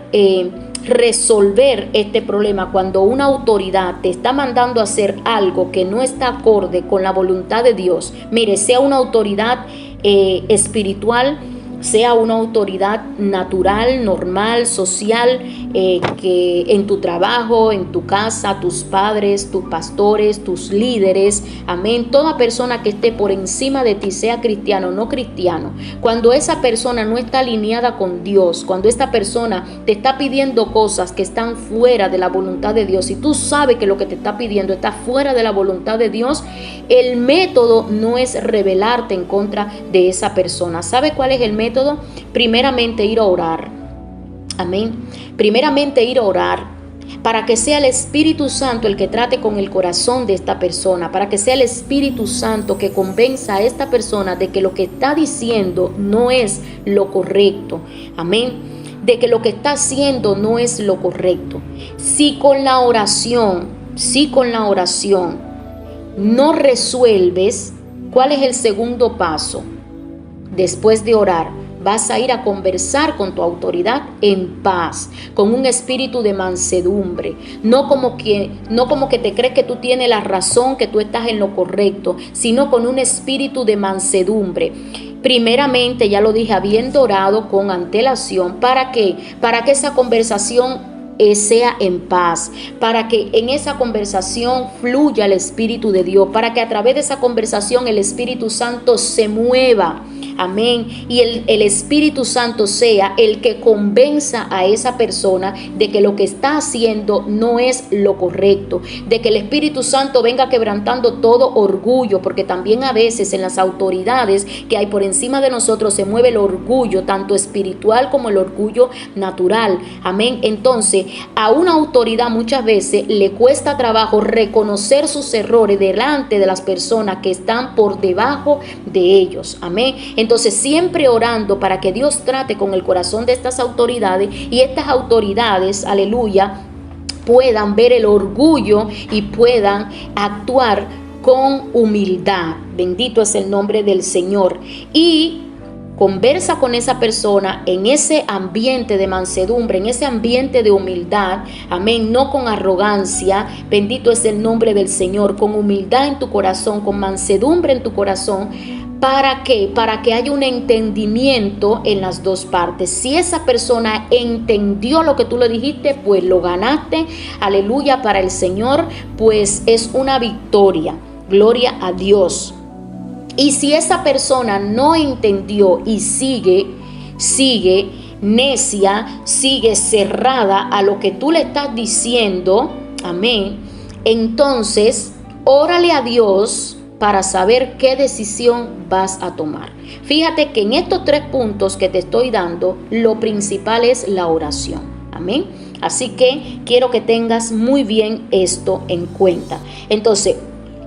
resolver este problema. Cuando una autoridad te está mandando a hacer algo que no está acorde con la voluntad de Dios, mire, sea una autoridad espiritual, sea una autoridad natural, normal, social, que en tu trabajo, en tu casa, tus padres, tus pastores, tus líderes, amén, toda persona que esté por encima de ti, sea cristiano o no cristiano, cuando esa persona no está alineada con Dios, cuando esta persona te está pidiendo cosas que están fuera de la voluntad de Dios y tú sabes que lo que te está pidiendo está fuera de la voluntad de Dios, el método no es rebelarte en contra de esa persona. ¿Sabe cuál es el método? Primeramente ir a orar. Amén. Primeramente ir a orar para que sea el Espíritu Santo el que trate con el corazón de esta persona, para que sea el Espíritu Santo que convenza a esta persona de que lo que está diciendo no es lo correcto. Amén. De que lo que está haciendo no es lo correcto. Si con la oración no resuelves, ¿cuál es el segundo paso? Después de orar, vas a ir a conversar con tu autoridad en paz, con un espíritu de mansedumbre, no como que te crees que tú tienes la razón, que tú estás en lo correcto, sino con un espíritu de mansedumbre. Primeramente, ya lo dije, habiendo orado con antelación. ¿Para qué? Para que esa conversación sea en paz, para que en esa conversación fluya el Espíritu de Dios, para que a través de esa conversación el Espíritu Santo se mueva. amén, y el Espíritu Santo sea el que convenza a esa persona de que lo que está haciendo no es lo correcto, de que el Espíritu Santo venga quebrantando todo orgullo, porque también a veces en las autoridades que hay por encima de nosotros se mueve el orgullo, tanto espiritual como el orgullo natural, amén. Entonces a una autoridad muchas veces le cuesta trabajo reconocer sus errores delante de las personas que están por debajo de ellos, amén. Entonces siempre orando para que Dios trate con el corazón de estas autoridades, y estas autoridades, aleluya, puedan ver el orgullo y puedan actuar con humildad. Bendito es el nombre del Señor. Y conversa con esa persona en ese ambiente de mansedumbre, en ese ambiente de humildad, amén, no con arrogancia. Bendito es el nombre del Señor, con humildad en tu corazón, con mansedumbre en tu corazón. ¿Para qué? Para que haya un entendimiento en las dos partes. Si esa persona entendió lo que tú le dijiste, pues lo ganaste, aleluya, para el Señor, pues es una victoria. Gloria a Dios. Y si esa persona no entendió y sigue necia, sigue cerrada a lo que tú le estás diciendo, amén, entonces órale a Dios para saber qué decisión vas a tomar. Fíjate que en estos 3 puntos que te estoy dando, lo principal es la oración, amén. Así que quiero que tengas muy bien esto en cuenta. Entonces,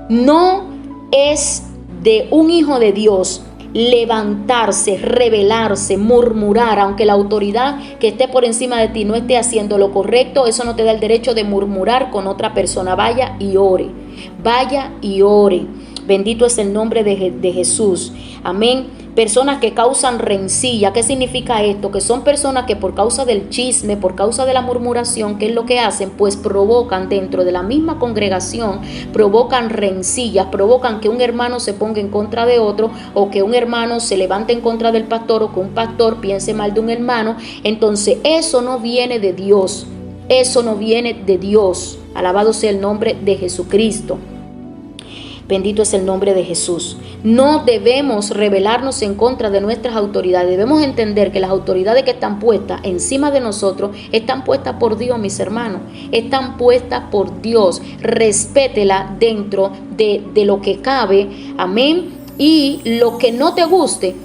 no es de un hijo de Dios levantarse, rebelarse, murmurar, aunque la autoridad que esté por encima de ti no esté haciendo lo correcto. Eso no te da el derecho de murmurar con otra persona. Vaya y ore, vaya y ore. Bendito es el nombre de Jesús, amén. Personas que causan rencilla. ¿Qué significa esto? Que son personas que por causa del chisme, por causa de la murmuración, ¿qué es lo que hacen? Pues provocan dentro de la misma congregación, provocan rencillas, provocan que un hermano se ponga en contra de otro, o que un hermano se levante en contra del pastor, o que un pastor piense mal de un hermano. Entonces eso no viene de Dios, eso no viene de Dios. Alabado sea el nombre de Jesucristo. Bendito es el nombre de Jesús. No debemos rebelarnos en contra de nuestras autoridades. Debemos entender que las autoridades que están puestas encima de nosotros están puestas por Dios, mis hermanos. Están puestas por Dios. Respétela dentro de lo que cabe. Amén. Y lo que no te guste,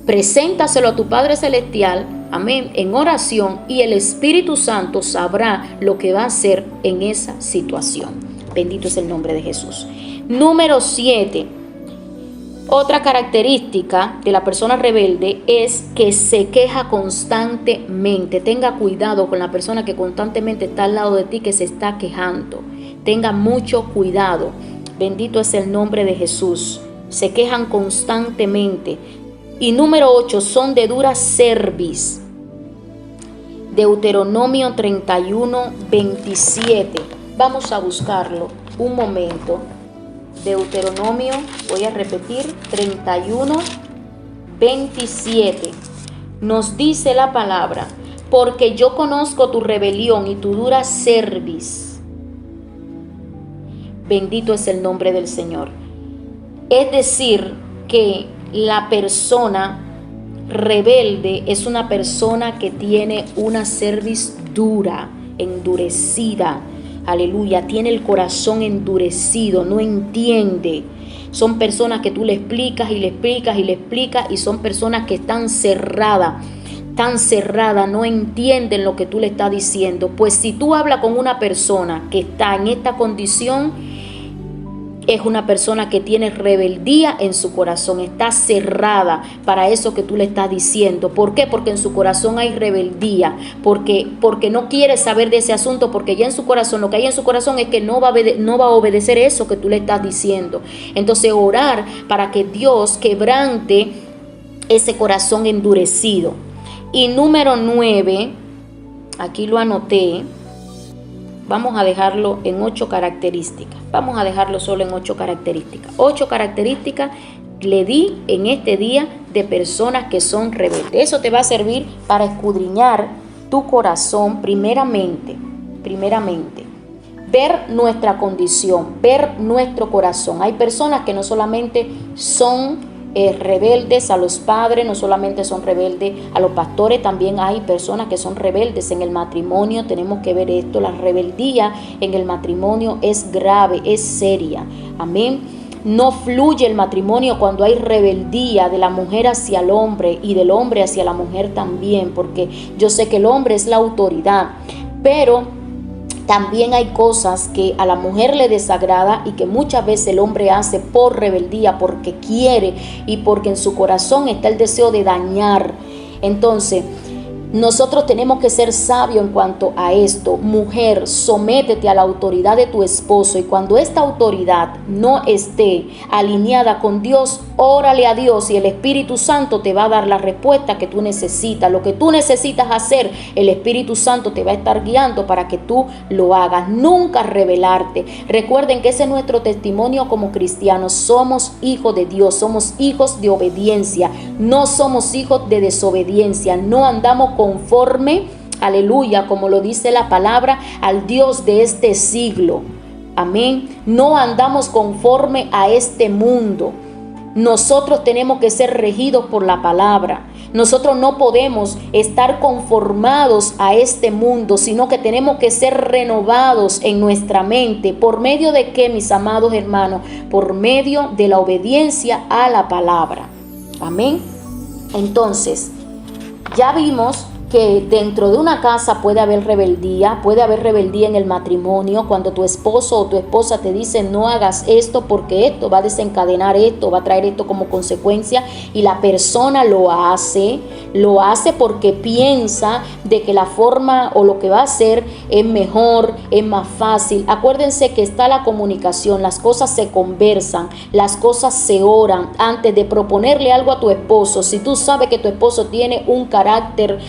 preséntaselo a tu Padre Celestial. Amén. En oración, y el Espíritu Santo sabrá lo que va a hacer en esa situación. Bendito es el nombre de Jesús. Número 7. Otra característica de la persona rebelde es que se queja constantemente. Tenga cuidado con la persona que constantemente está al lado de ti, que se está quejando. Tenga mucho cuidado. Bendito es el nombre de Jesús. Se quejan constantemente. Y número 8, son de dura cerviz. Deuteronomio 31:27. Vamos a buscarlo un momento. Deuteronomio, voy a repetir, 31:27. Nos dice la palabra: porque yo conozco tu rebelión y tu dura cerviz. Bendito es el nombre del Señor. Es decir, que la persona rebelde es una persona que tiene una cerviz dura, endurecida. Aleluya, tiene el corazón endurecido, no entiende. Son personas que tú le explicas y le explicas y le explicas, y son personas que están cerradas, no entienden lo que tú le estás diciendo. Pues si tú hablas con una persona que está en esta condición, es una persona que tiene rebeldía en su corazón, está cerrada para eso que tú le estás diciendo. ¿Por qué? Porque en su corazón hay rebeldía, porque no quiere saber de ese asunto, porque ya en su corazón, lo que hay en su corazón es que no va a obedecer eso que tú le estás diciendo. Entonces orar para que Dios quebrante ese corazón endurecido. Y número 9, aquí lo anoté. Vamos a dejarlo en 8 características. Vamos a dejarlo solo en 8 características. 8 características le di en este día de personas que son rebeldes. Eso te va a servir para escudriñar tu corazón primeramente. Ver nuestra condición, ver nuestro corazón. Hay personas que no solamente son rebeldes a los padres, no solamente son rebeldes a los pastores, también hay personas que son rebeldes en el matrimonio. Tenemos que ver esto, la rebeldía en el matrimonio es grave, es seria, amén. No fluye el matrimonio cuando hay rebeldía de la mujer hacia el hombre y del hombre hacia la mujer también, porque yo sé que el hombre es la autoridad, pero también hay cosas que a la mujer le desagrada y que muchas veces el hombre hace por rebeldía, porque quiere y porque en su corazón está el deseo de dañar. Entonces, nosotros tenemos que ser sabios en cuanto a esto. Mujer, sométete a la autoridad de tu esposo, y cuando esta autoridad no esté alineada con Dios, órale a Dios y el Espíritu Santo te va a dar la respuesta que tú necesitas. Lo que tú necesitas hacer, el Espíritu Santo te va a estar guiando para que tú lo hagas. Nunca rebelarte. Recuerden que ese es nuestro testimonio como cristianos. Somos hijos de Dios, somos hijos de obediencia, no somos hijos de desobediencia. No andamos conforme, aleluya, como lo dice la palabra, al Dios de este siglo. Amén. No andamos conforme a este mundo. Nosotros tenemos que ser regidos por la palabra. Nosotros no podemos estar conformados a este mundo, sino que tenemos que ser renovados en nuestra mente. ¿Por medio de qué, mis amados hermanos? Por medio de la obediencia a la palabra. Amén. Entonces, ya vimos que dentro de una casa puede haber rebeldía en el matrimonio, cuando tu esposo o tu esposa te dice no hagas esto porque esto va a desencadenar esto, va a traer esto como consecuencia, y la persona lo hace porque piensa de que la forma o lo que va a hacer es mejor, es más fácil. Acuérdense que está la comunicación, las cosas se conversan, las cosas se oran antes de proponerle algo a tu esposo. Si tú sabes que tu esposo tiene un carácter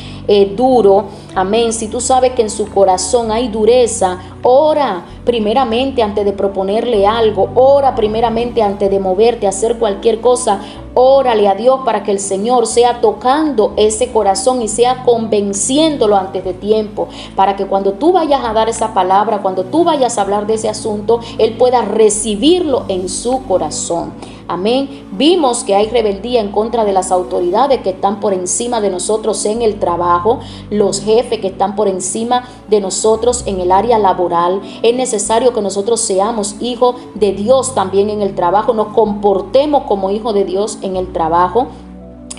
duro, amén, si tú sabes que en su corazón hay dureza, ora primeramente antes de proponerle algo, ora primeramente antes de moverte a hacer cualquier cosa. Órale a Dios para que el Señor sea tocando ese corazón y sea convenciéndolo antes de tiempo, para que cuando tú vayas a dar esa palabra, cuando tú vayas a hablar de ese asunto, Él pueda recibirlo en su corazón. Amén. Vimos que hay rebeldía en contra de las autoridades que están por encima de nosotros en el trabajo, los jefes que están por encima de nosotros en el área laboral. Es necesario que nosotros seamos hijos de Dios también en el trabajo, nos comportemos como hijos de Dios en el trabajo.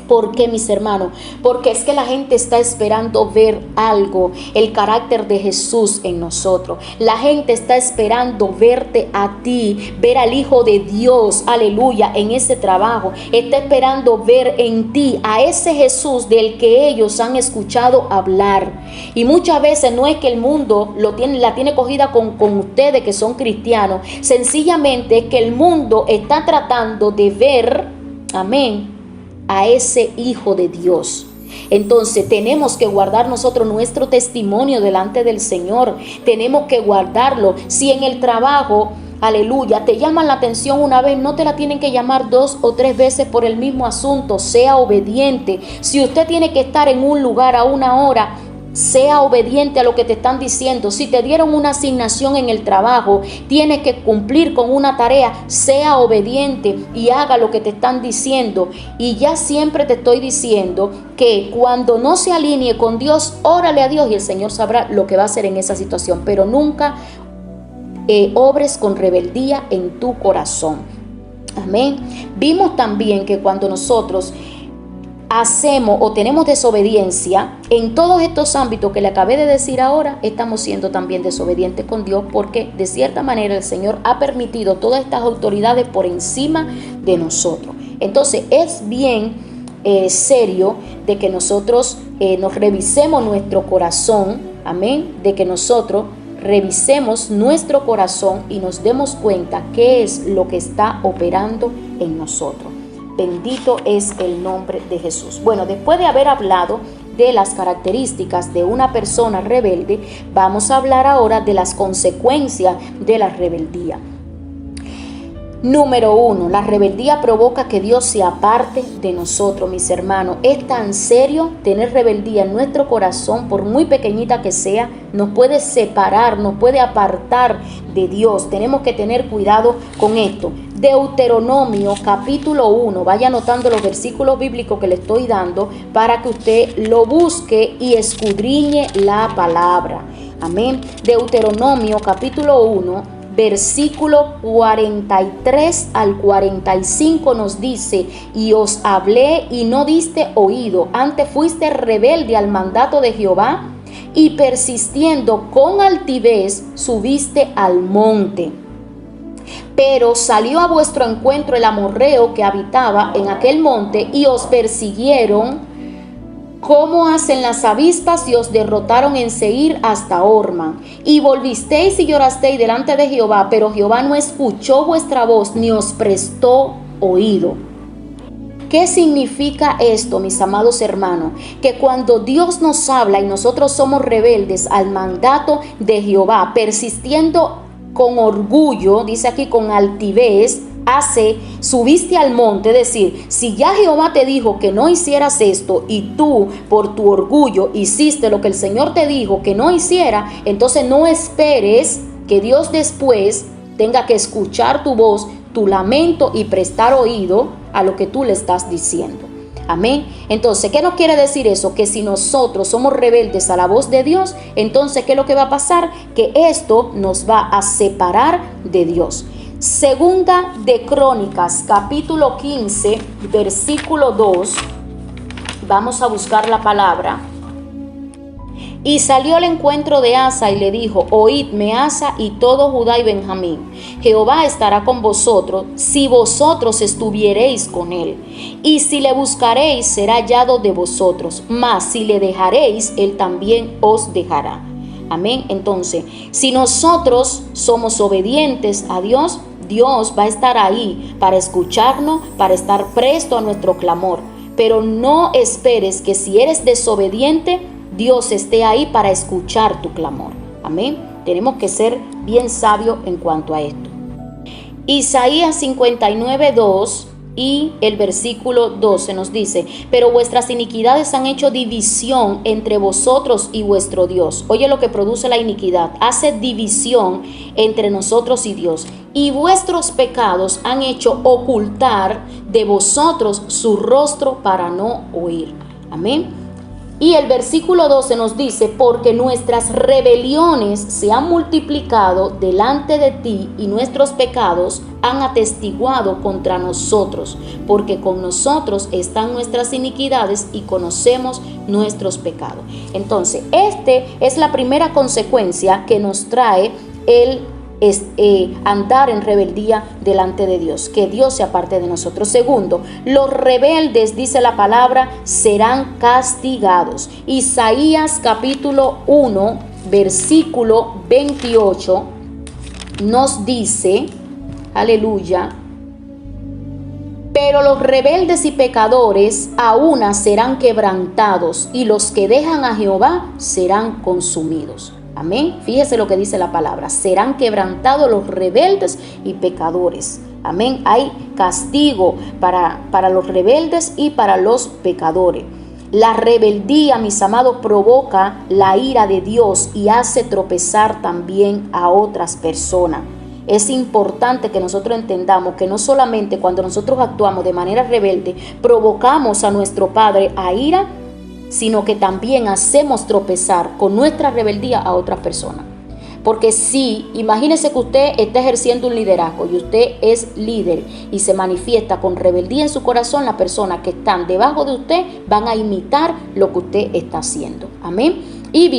¿Por qué, mis hermanos? Porque es que la gente está esperando ver algo, el carácter de Jesús en nosotros. La gente está esperando verte a ti, ver al Hijo de Dios, aleluya, en ese trabajo. Está esperando ver en ti a ese Jesús del que ellos han escuchado hablar. Y muchas veces no es que el mundo la tiene cogida con ustedes que son cristianos. Sencillamente es que el mundo está tratando de ver, amén, a ese Hijo de Dios. Entonces tenemos que guardar nosotros nuestro testimonio delante del Señor. Tenemos que guardarlo. Si en el trabajo, aleluya, te llaman la atención una vez, no te la tienen que llamar 2 o 3 veces por el mismo asunto. Sea obediente. Si usted tiene que estar en un lugar a una hora, sea obediente a lo que te están diciendo. Si te dieron una asignación en el trabajo, tienes que cumplir con una tarea, sea obediente y haga lo que te están diciendo. Y ya siempre te estoy diciendo que cuando no se alinee con Dios, órale a Dios y el Señor sabrá lo que va a hacer en esa situación. Pero nunca obres con rebeldía en tu corazón. Amén. Vimos también que cuando nosotros hacemos o tenemos desobediencia en todos estos ámbitos que le acabé de decir ahora, estamos siendo también desobedientes con Dios, porque de cierta manera el Señor ha permitido todas estas autoridades por encima de nosotros. Entonces es bien serio de que nosotros nos revisemos nuestro corazón, amén, de que nosotros revisemos nuestro corazón y nos demos cuenta qué es lo que está operando en nosotros. Bendito es el nombre de Jesús. Bueno, después de haber hablado de las características de una persona rebelde, vamos a hablar ahora de las consecuencias de la rebeldía. Número 1, la rebeldía provoca que Dios se aparte de nosotros, mis hermanos. Es tan serio tener rebeldía en nuestro corazón, por muy pequeñita que sea, nos puede separar, nos puede apartar de Dios. Tenemos que tener cuidado con esto. Deuteronomio capítulo 1, vaya anotando los versículos bíblicos que le estoy dando para que usted lo busque y escudriñe la palabra. Amén. Deuteronomio capítulo 1, versículo 43 al 45 nos dice: y os hablé y no diste oído, antes fuiste rebelde al mandato de Jehová, y persistiendo con altivez subiste al monte. Pero salió a vuestro encuentro el amorreo que habitaba en aquel monte, y os persiguieron como hacen las avispas, y os derrotaron en Seir hasta Horma. Y volvisteis y llorasteis delante de Jehová, pero Jehová no escuchó vuestra voz, ni os prestó oído. ¿Qué significa esto, mis amados hermanos? Que cuando Dios nos habla y nosotros somos rebeldes al mandato de Jehová, persistiendo con orgullo, dice aquí con altivez, subiste al monte. Es decir, si ya Jehová te dijo que no hicieras esto y tú por tu orgullo hiciste lo que el Señor te dijo que no hiciera, entonces no esperes que Dios después tenga que escuchar tu voz, tu lamento y prestar oído a lo que tú le estás diciendo. Amén. Entonces, ¿qué nos quiere decir eso? Que si nosotros somos rebeldes a la voz de Dios, entonces, ¿qué es lo que va a pasar? Que esto nos va a separar de Dios. Segunda de Crónicas, capítulo 15, versículo 2. Vamos a buscar la palabra. Y salió al encuentro de Asa y le dijo: oídme, Asa y todo Judá y Benjamín, Jehová estará con vosotros si vosotros estuviereis con él, y si le buscaréis será hallado de vosotros, mas si le dejaréis, él también os dejará. Amén. Entonces, si nosotros somos obedientes a Dios, Dios va a estar ahí para escucharnos, para estar presto a nuestro clamor. Pero no esperes que si eres desobediente, Dios esté ahí para escuchar tu clamor. Amén. Tenemos que ser bien sabios en cuanto a esto. Isaías 59, 2 y el versículo 12 nos dice: pero vuestras iniquidades han hecho división entre vosotros y vuestro Dios. Oye lo que produce la iniquidad: hace división entre nosotros y Dios. Y vuestros pecados han hecho ocultar de vosotros su rostro para no oír. Amén. Y el versículo 12 nos dice: porque nuestras rebeliones se han multiplicado delante de ti, y nuestros pecados han atestiguado contra nosotros, porque con nosotros están nuestras iniquidades y conocemos nuestros pecados. Entonces, es la primera consecuencia que nos trae el andar en rebeldía delante de Dios, que Dios se aparte de nosotros. Segundo, los rebeldes, dice la palabra, serán castigados. Isaías capítulo 1, versículo 28 nos dice, aleluya: pero los rebeldes y pecadores a una serán quebrantados, y los que dejan a Jehová serán consumidos. Amén. Fíjese lo que dice la palabra: serán quebrantados los rebeldes y pecadores. Amén. Hay castigo para los rebeldes y para los pecadores. La rebeldía, mis amados, provoca la ira de Dios y hace tropezar también a otras personas. Es importante que nosotros entendamos que no solamente cuando nosotros actuamos de manera rebelde provocamos a nuestro Padre a ira, sino que también hacemos tropezar con nuestra rebeldía a otras personas. Porque si, imagínese que usted está ejerciendo un liderazgo y usted es líder y se manifiesta con rebeldía en su corazón, las personas que están debajo de usted van a imitar lo que usted está haciendo. Amén. Y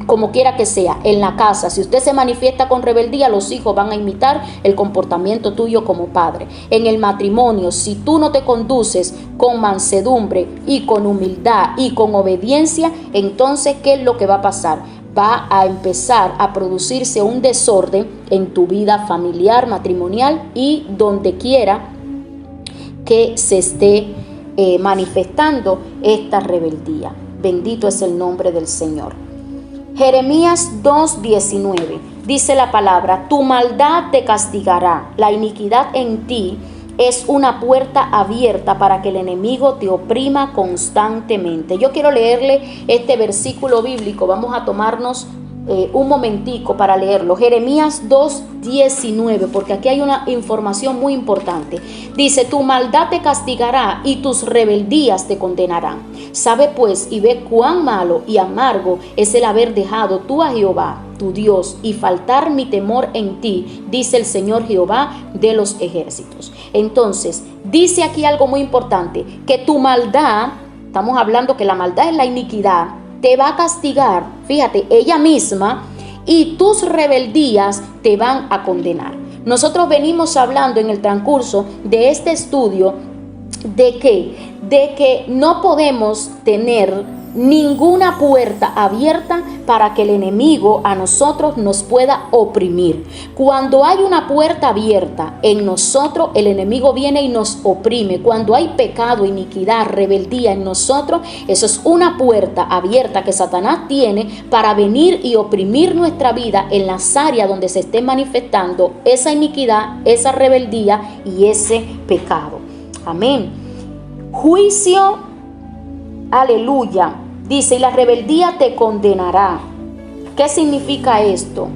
como quiera que sea, en la casa, si usted se manifiesta con rebeldía, los hijos van a imitar el comportamiento tuyo como padre. En el matrimonio, si tú no te conduces con mansedumbre y con humildad y con obediencia, entonces, ¿qué es lo que va a pasar? Va a empezar a producirse un desorden en tu vida familiar, matrimonial y donde quiera que se esté manifestando esta rebeldía. Bendito es el nombre del Señor. Jeremías 2:19 dice la palabra: tu maldad te castigará, la iniquidad en ti es una puerta abierta para que el enemigo te oprima constantemente. Yo quiero leerle este versículo bíblico. Vamos a tomarnos un momentico para leerlo. Jeremías 2:19, porque aquí hay una información muy importante. Dice: tu maldad te castigará y tus rebeldías te condenarán. Sabe pues y ve cuán malo y amargo es el haber dejado tú a Jehová tu Dios y faltar mi temor en ti, dice el Señor Jehová de los ejércitos. Entonces, dice aquí algo muy importante, que tu maldad, estamos hablando que la maldad es la iniquidad, te va a castigar, fíjate, ella misma, y tus rebeldías te van a condenar. Nosotros venimos hablando en el transcurso de este estudio de que no podemos tener ninguna puerta abierta para que el enemigo a nosotros nos pueda oprimir. Cuando hay una puerta abierta en nosotros, el enemigo viene y nos oprime. Cuando hay pecado, iniquidad, rebeldía en nosotros, eso es una puerta abierta que Satanás tiene para venir y oprimir nuestra vida en las áreas donde se esté manifestando esa iniquidad, esa rebeldía y ese pecado. Amén. Juicio, aleluya, dice, y la rebeldía te condenará. ¿Qué significa esto?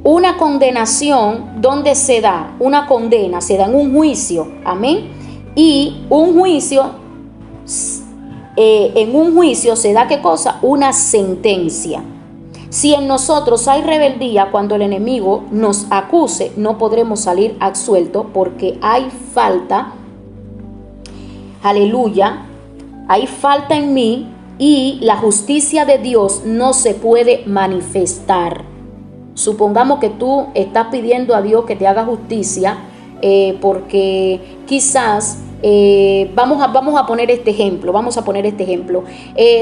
Una condenación, ¿dónde se da? Una condena se da en un juicio, amén. Y un juicio, en un juicio se da ¿qué cosa? Una sentencia. Si en nosotros hay rebeldía, cuando el enemigo nos acuse, no podremos salir absueltos porque hay falta. Aleluya, hay falta en mí y la justicia de Dios no se puede manifestar. Supongamos que tú estás pidiendo a Dios que te haga justicia porque quizás, vamos a poner este ejemplo,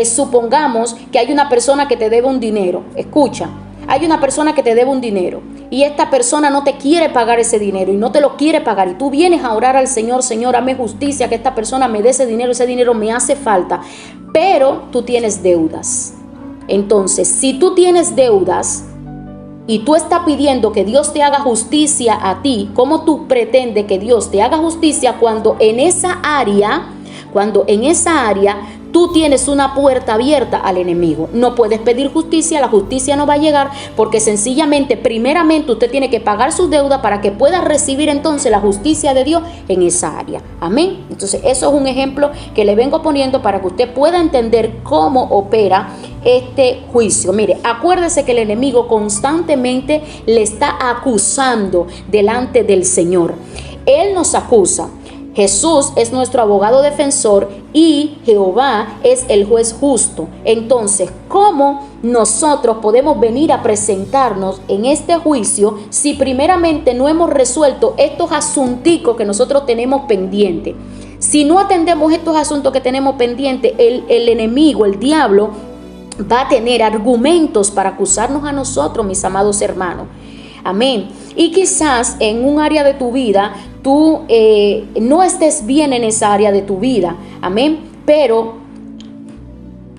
supongamos que hay una persona que te debe un dinero, escucha. Hay una persona que te debe un dinero y esta persona no te quiere pagar ese dinero y no te lo quiere pagar y tú vienes a orar al Señor: Señor, hazme justicia, que esta persona me dé ese dinero me hace falta, pero tú tienes deudas. Entonces, si tú tienes deudas y tú estás pidiendo que Dios te haga justicia a ti, ¿cómo tú pretendes que Dios te haga justicia cuando en esa área tú tienes una puerta abierta al enemigo? No puedes pedir justicia, la justicia no va a llegar porque sencillamente, primeramente, usted tiene que pagar sus deudas para que pueda recibir entonces la justicia de Dios en esa área. Amén. Entonces, eso es un ejemplo que le vengo poniendo para que usted pueda entender cómo opera este juicio. Mire, acuérdese que el enemigo constantemente le está acusando delante del Señor. Él nos acusa. Jesús es nuestro abogado defensor y Jehová es el juez justo. Entonces, ¿cómo nosotros podemos venir a presentarnos en este juicio si primeramente no hemos resuelto estos asunticos que nosotros tenemos pendientes? Si no atendemos estos asuntos que tenemos pendientes, el enemigo, el diablo, va a tener argumentos para acusarnos a nosotros, mis amados hermanos. Amén. Y quizás en un área de tu vida tú no estés bien en esa área de tu vida. Amén. Pero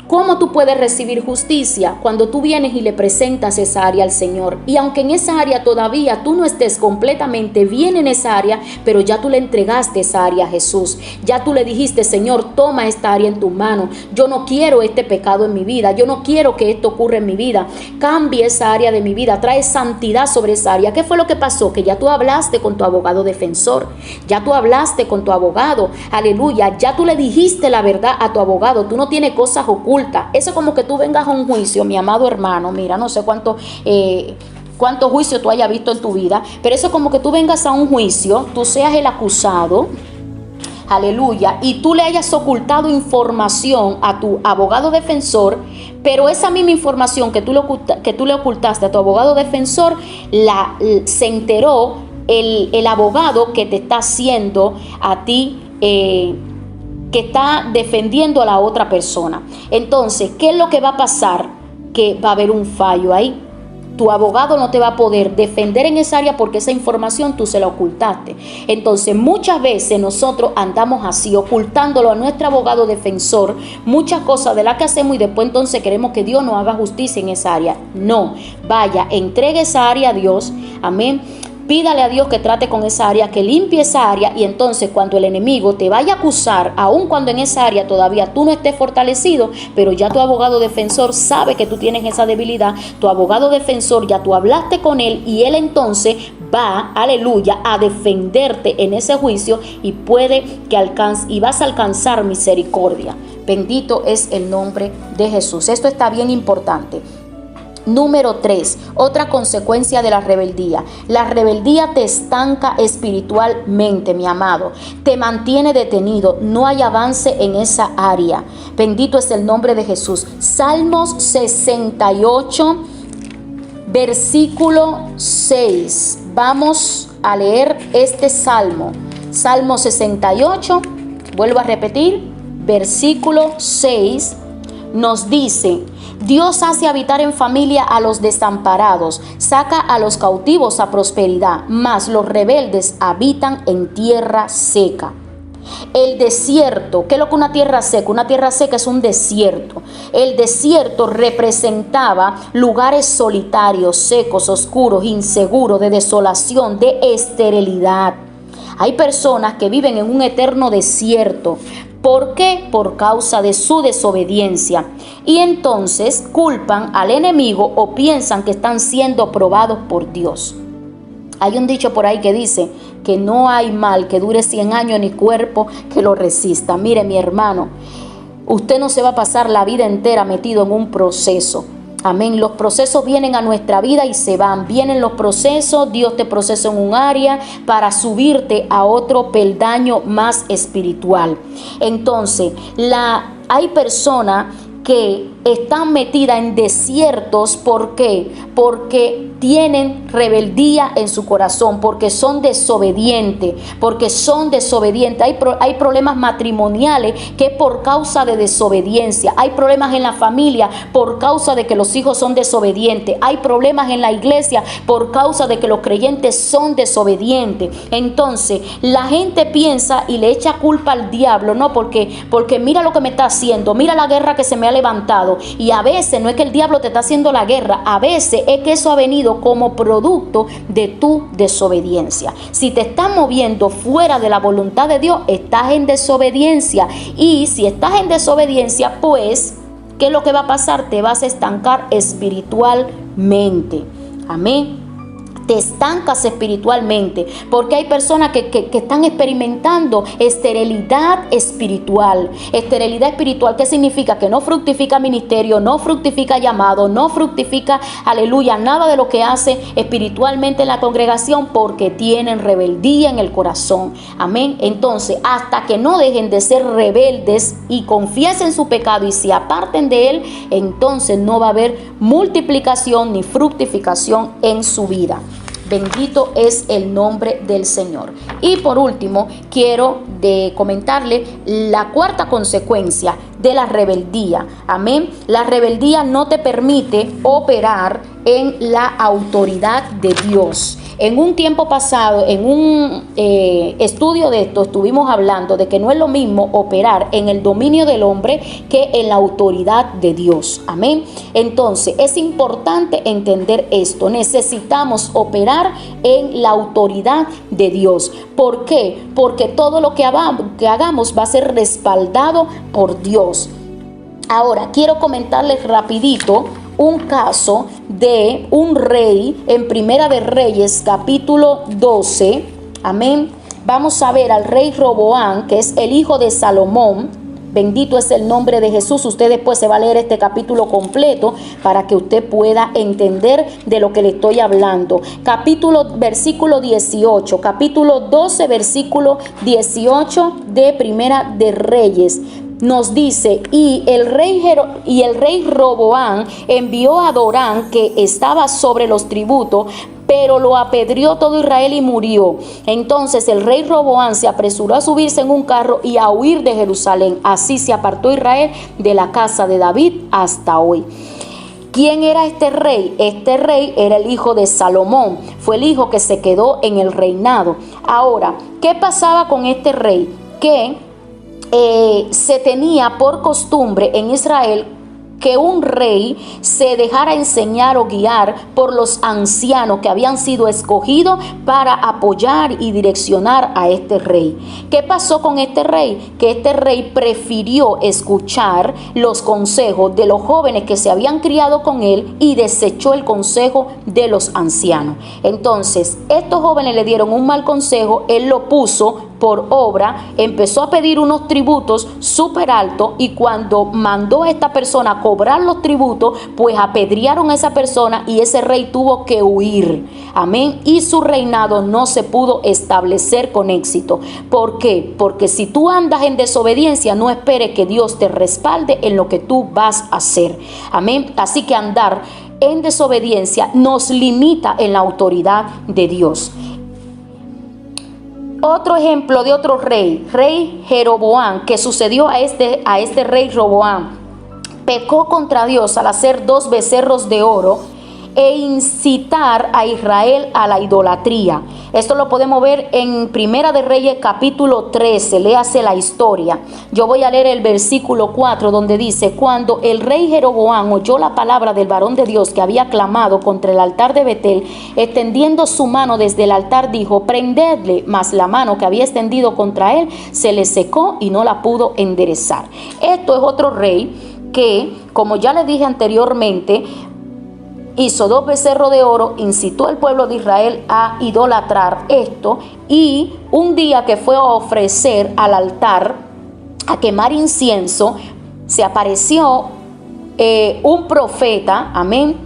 ¿cómo tú puedes recibir justicia? Cuando tú vienes y le presentas esa área al Señor. Y aunque en esa área todavía tú no estés completamente bien en esa área, pero ya tú le entregaste esa área a Jesús. Ya tú le dijiste: Señor, toma esta área en tus manos. Yo no quiero este pecado en mi vida. Yo no quiero que esto ocurra en mi vida. Cambia esa área de mi vida. Trae santidad sobre esa área. ¿Qué fue lo que pasó? Que ya tú hablaste con tu abogado defensor. Ya tú hablaste con tu abogado. Aleluya. Ya tú le dijiste la verdad a tu abogado. Tú no tienes cosas ocultas. Eso es como que tú vengas a un juicio, mi amado hermano. Mira, no sé cuánto juicio tú hayas visto en tu vida, pero eso es como que tú vengas a un juicio, tú seas el acusado, aleluya, y tú le hayas ocultado información a tu abogado defensor, pero esa misma información que tú le ocultaste a tu abogado defensor, se enteró el abogado que te está haciendo a ti, que está defendiendo a la otra persona. Entonces, ¿qué es lo que va a pasar? Que va a haber un fallo ahí. Tu abogado no te va a poder defender en esa área porque esa información tú se la ocultaste. Entonces, muchas veces nosotros andamos así, ocultándolo a nuestro abogado defensor, muchas cosas de las que hacemos, y después entonces queremos que Dios nos haga justicia en esa área. No, vaya, entregue esa área a Dios. Amén. pídale a Dios que trate con esa área, que limpie esa área, y entonces cuando el enemigo te vaya a acusar, aun cuando en esa área todavía tú no estés fortalecido, pero ya tu abogado defensor sabe que tú tienes esa debilidad, tu abogado defensor ya tú hablaste con él y él entonces va, aleluya, a defenderte en ese juicio y puede que vas a alcanzar misericordia. Bendito es el nombre de Jesús. Esto está bien importante. Número 3, otra consecuencia de la rebeldía. La rebeldía te estanca espiritualmente, mi amado. Te mantiene detenido. No hay avance en esa área. Bendito es el nombre de Jesús. Salmos 68, versículo 6. Vamos a leer este salmo. Salmo 68, vuelvo a repetir, versículo 6. Nos dice: Dios hace habitar en familia a los desamparados, saca a los cautivos a prosperidad, mas los rebeldes habitan en tierra seca. El desierto, ¿qué es lo que una tierra seca? Una tierra seca es un desierto. El desierto representaba lugares solitarios, secos, oscuros, inseguros, de desolación, de esterilidad. Hay personas que viven en un eterno desierto. ¿Por qué? Por causa de su desobediencia. Y entonces culpan al enemigo o piensan que están siendo probados por Dios. Hay un dicho por ahí que dice que no hay mal que dure 100 años ni cuerpo que lo resista. Mire, mi hermano, usted no se va a pasar la vida entera metido en un proceso. Amén. Los procesos vienen a nuestra vida y se van. Vienen los procesos, Dios te procesa en un área para subirte a otro peldaño más espiritual. Entonces, hay personas que están metidas en desiertos. ¿Por qué? Porque tienen rebeldía en su corazón, porque son desobedientes, Hay problemas matrimoniales que es por causa de desobediencia. Hay problemas en la familia por causa de que los hijos son desobedientes. Hay problemas en la iglesia por causa de que los creyentes son desobedientes. Entonces, la gente piensa y le echa culpa al diablo, no, porque mira lo que me está haciendo, mira la guerra que se me ha levantado. Y a veces no es que el diablo te está haciendo la guerra, a veces es que eso ha venido como producto de tu desobediencia. Si te estás moviendo fuera de la voluntad de Dios, estás en desobediencia. Y si estás en desobediencia, pues, ¿qué es lo que va a pasar? Te vas a estancar espiritualmente. Amén. Te estancas espiritualmente, porque hay personas que están experimentando esterilidad espiritual. Esterilidad espiritual, ¿qué significa? Que no fructifica ministerio, no fructifica llamado, no fructifica, aleluya, nada de lo que hace espiritualmente en la congregación, porque tienen rebeldía en el corazón. Amén. Entonces, hasta que no dejen de ser rebeldes y confiesen su pecado y se aparten de él, entonces no va a haber multiplicación ni fructificación en su vida. Bendito es el nombre del Señor. Y por último, quiero comentarle la cuarta consecuencia de la rebeldía. Amén. La rebeldía no te permite operar en la autoridad de Dios. En un tiempo pasado, en un estudio de esto, estuvimos hablando de que no es lo mismo operar en el dominio del hombre que en la autoridad de Dios. Amén. Entonces, es importante entender esto. Necesitamos operar en la autoridad de Dios. ¿Por qué? Porque todo lo que hagamos va a ser respaldado por Dios. Ahora, quiero comentarles rapidito un caso de un rey en Primera de Reyes, capítulo 12. Amén. Vamos a ver al rey Roboam, que es el hijo de Salomón. Bendito es el nombre de Jesús. Usted después se va a leer este capítulo completo para que usted pueda entender de lo que le estoy hablando. Versículo 18, capítulo 12, versículo 18 de Primera de Reyes. Nos dice: y el rey Roboam envió a Dorán, que estaba sobre los tributos, pero lo apedreó todo Israel y murió. Entonces el rey Roboam se apresuró a subirse en un carro y a huir de Jerusalén. Así se apartó Israel de la casa de David hasta hoy. ¿Quién era este rey? Este rey era el hijo de Salomón. Fue el hijo que se quedó en el reinado. Ahora, ¿qué pasaba con este rey? Que se tenía por costumbre en Israel que un rey se dejara enseñar o guiar por los ancianos que habían sido escogidos para apoyar y direccionar a este rey. ¿Qué pasó con este rey? Que este rey prefirió escuchar los consejos de los jóvenes que se habían criado con él y desechó el consejo de los ancianos. Entonces, estos jóvenes le dieron un mal consejo, él lo puso por obra, empezó a pedir unos tributos súper altos, y cuando mandó a esta persona a cobrar los tributos, pues apedrearon a esa persona y ese rey tuvo que huir. Amén. Y su reinado no se pudo establecer con éxito. ¿Por qué? Porque si tú andas en desobediencia, no esperes que Dios te respalde en lo que tú vas a hacer. Amén. Así que andar en desobediencia nos limita en la autoridad de Dios. Otro ejemplo de otro rey Jeroboam, que sucedió a este rey Roboam, pecó contra Dios al hacer 2 becerros de oro e incitar a Israel a la idolatría. Esto lo podemos ver en Primera de Reyes capítulo 13, léase la historia. Yo voy a leer el versículo 4, donde dice: cuando el rey Jeroboam oyó la palabra del varón de Dios que había clamado contra el altar de Betel, extendiendo su mano desde el altar, dijo: prendedle. Mas la mano que había extendido contra él se le secó y no la pudo enderezar. Esto es otro rey que, como ya le dije anteriormente, hizo 2 becerros de oro, incitó al pueblo de Israel a idolatrar esto, y un día que fue a ofrecer al altar, a quemar incienso, se apareció un profeta, amén,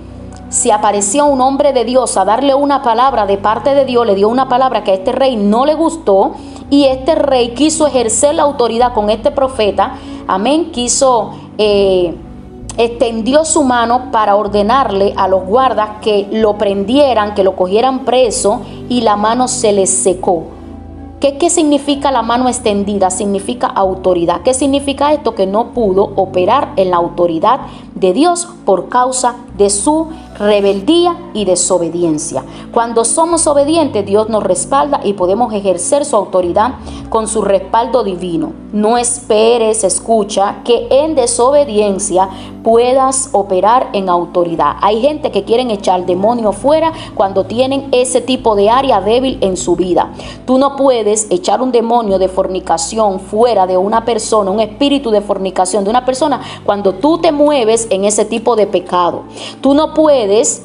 se apareció un hombre de Dios a darle una palabra de parte de Dios, le dio una palabra que a este rey no le gustó, y este rey quiso ejercer la autoridad con este profeta, amén, extendió su mano para ordenarle a los guardas que lo prendieran, que lo cogieran preso, y la mano se les secó. ¿Qué significa la mano extendida? Significa autoridad. ¿Qué significa esto? Que no pudo operar en la autoridad de Dios por causa de su rebeldía y desobediencia. Cuando somos obedientes, Dios nos respalda y podemos ejercer su autoridad con su respaldo divino. No esperes, escucha, que en desobediencia puedas operar en autoridad. Hay gente que quieren echar demonios fuera cuando tienen ese tipo de área débil en su vida. Tú no puedes echar un demonio de fornicación fuera de una persona, un espíritu de fornicación de una persona, cuando tú te mueves en ese tipo de pecado. Tú no puedes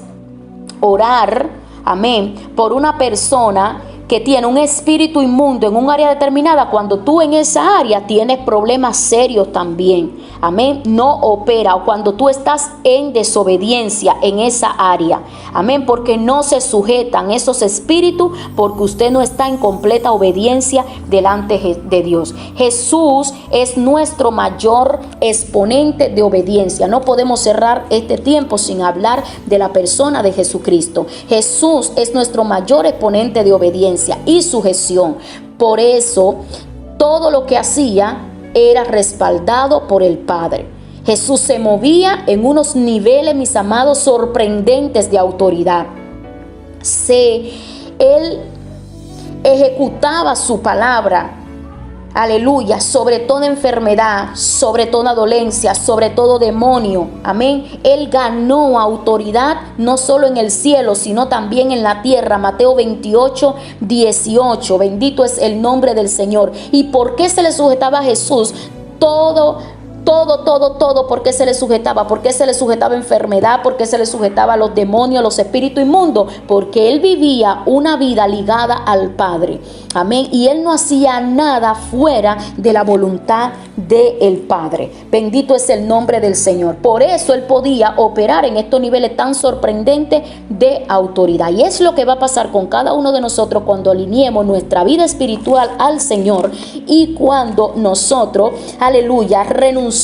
orar, amén, por una persona que tiene un espíritu inmundo en un área determinada cuando tú en esa área tienes problemas serios también. Amén. No opera, o cuando tú estás en desobediencia en esa área. Amén. Porque no se sujetan esos espíritus, porque usted no está en completa obediencia delante de Dios. Jesús es nuestro mayor exponente de obediencia. No podemos cerrar este tiempo sin hablar de la persona de Jesucristo. Jesús es nuestro mayor exponente de obediencia y sujeción. Por eso todo lo que hacía era respaldado por el Padre. Jesús se movía en unos niveles, mis amados, sorprendentes de autoridad. Él ejecutaba su palabra, aleluya, sobre toda enfermedad, sobre toda dolencia, sobre todo demonio, amén. Él ganó autoridad no solo en el cielo, sino también en la tierra. Mateo 28:18, bendito es el nombre del Señor. ¿Y por qué se le sujetaba a Jesús? Todo, ¿por qué se le sujetaba? ¿Por qué se le sujetaba enfermedad? ¿Por qué se le sujetaba a los demonios, a los espíritus inmundos? Porque él vivía una vida ligada al Padre, amén, y él no hacía nada fuera de la voluntad del Padre. Bendito es el nombre del Señor. Por eso él podía operar en estos niveles tan sorprendentes de autoridad. Y es lo que va a pasar con cada uno de nosotros cuando alineemos nuestra vida espiritual al Señor, y cuando nosotros, aleluya, renunciemos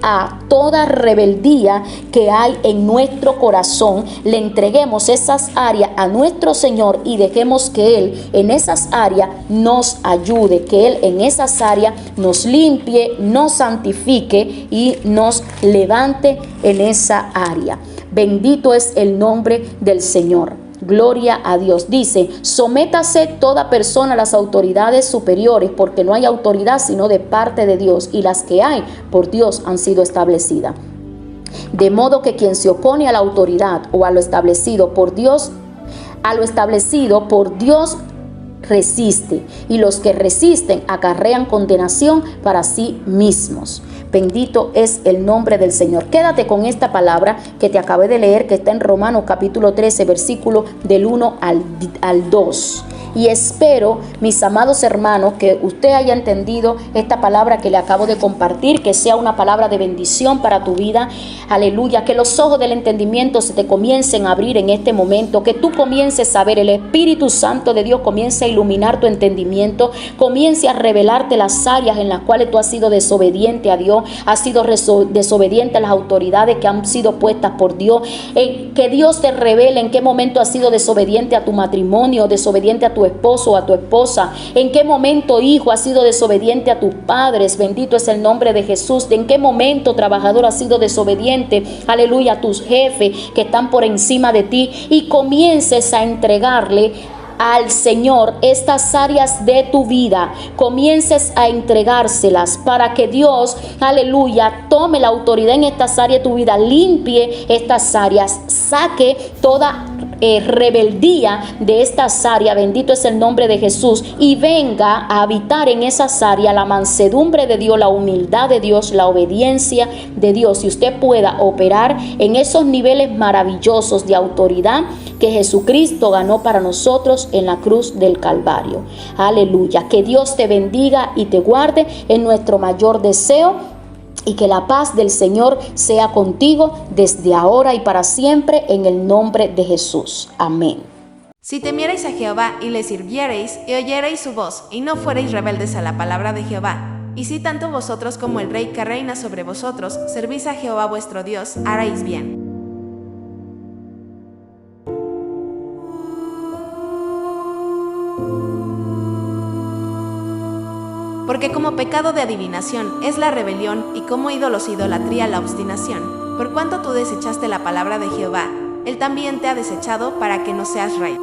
a toda rebeldía que hay en nuestro corazón, le entreguemos esas áreas a nuestro Señor y dejemos que Él en esas áreas nos ayude, que Él en esas áreas nos limpie, nos santifique y nos levante en esa área. Bendito es el nombre del Señor. Gloria a Dios. Dice: sométase toda persona a las autoridades superiores, porque no hay autoridad sino de parte de Dios, y las que hay por Dios han sido establecidas. De modo que quien se opone a la autoridad o a lo establecido por Dios, resiste, y los que resisten acarrean condenación para sí mismos. Bendito es el nombre del Señor. Quédate con esta palabra que te acabé de leer, que está en Romanos capítulo 13, versículo del 1 al 2. Y espero, mis amados hermanos, que usted haya entendido esta palabra que le acabo de compartir, que sea una palabra de bendición para tu vida. Aleluya, que los ojos del entendimiento se te comiencen a abrir en este momento, que tú comiences a ver, el Espíritu Santo de Dios comience a iluminar tu entendimiento, comience a revelarte las áreas en las cuales tú has sido desobediente a Dios, has sido desobediente a las autoridades que han sido puestas por Dios. Que Dios te revele en qué momento has sido desobediente a tu matrimonio, desobediente a tu esposo o a tu esposa, en qué momento, hijo, has sido desobediente a tus padres. Bendito es el nombre de Jesús. En qué momento, trabajador, has sido desobediente, aleluya, a tus jefes que están por encima de ti, y comiences a entregarle al Señor estas áreas de tu vida, comiences a entregárselas para que Dios, aleluya, tome la autoridad en estas áreas de tu vida, limpie estas áreas, saque toda rebeldía de estas áreas, bendito es el nombre de Jesús, y venga a habitar en esas áreas la mansedumbre de Dios, la humildad de Dios, la obediencia de Dios, y usted pueda operar en esos niveles maravillosos de autoridad que Jesucristo ganó para nosotros en la cruz del Calvario. Aleluya, que Dios te bendiga y te guarde en nuestro mayor deseo, y que la paz del Señor sea contigo desde ahora y para siempre, en el nombre de Jesús. Amén. Si temierais a Jehová y le sirviereis y oyereis su voz y no fuereis rebeldes a la palabra de Jehová, y si tanto vosotros como el rey que reina sobre vosotros servís a Jehová vuestro Dios, haréis bien. Porque como pecado de adivinación es la rebelión, y como ídolos idolatría la obstinación. Por cuanto tú desechaste la palabra de Jehová, él también te ha desechado para que no seas rey.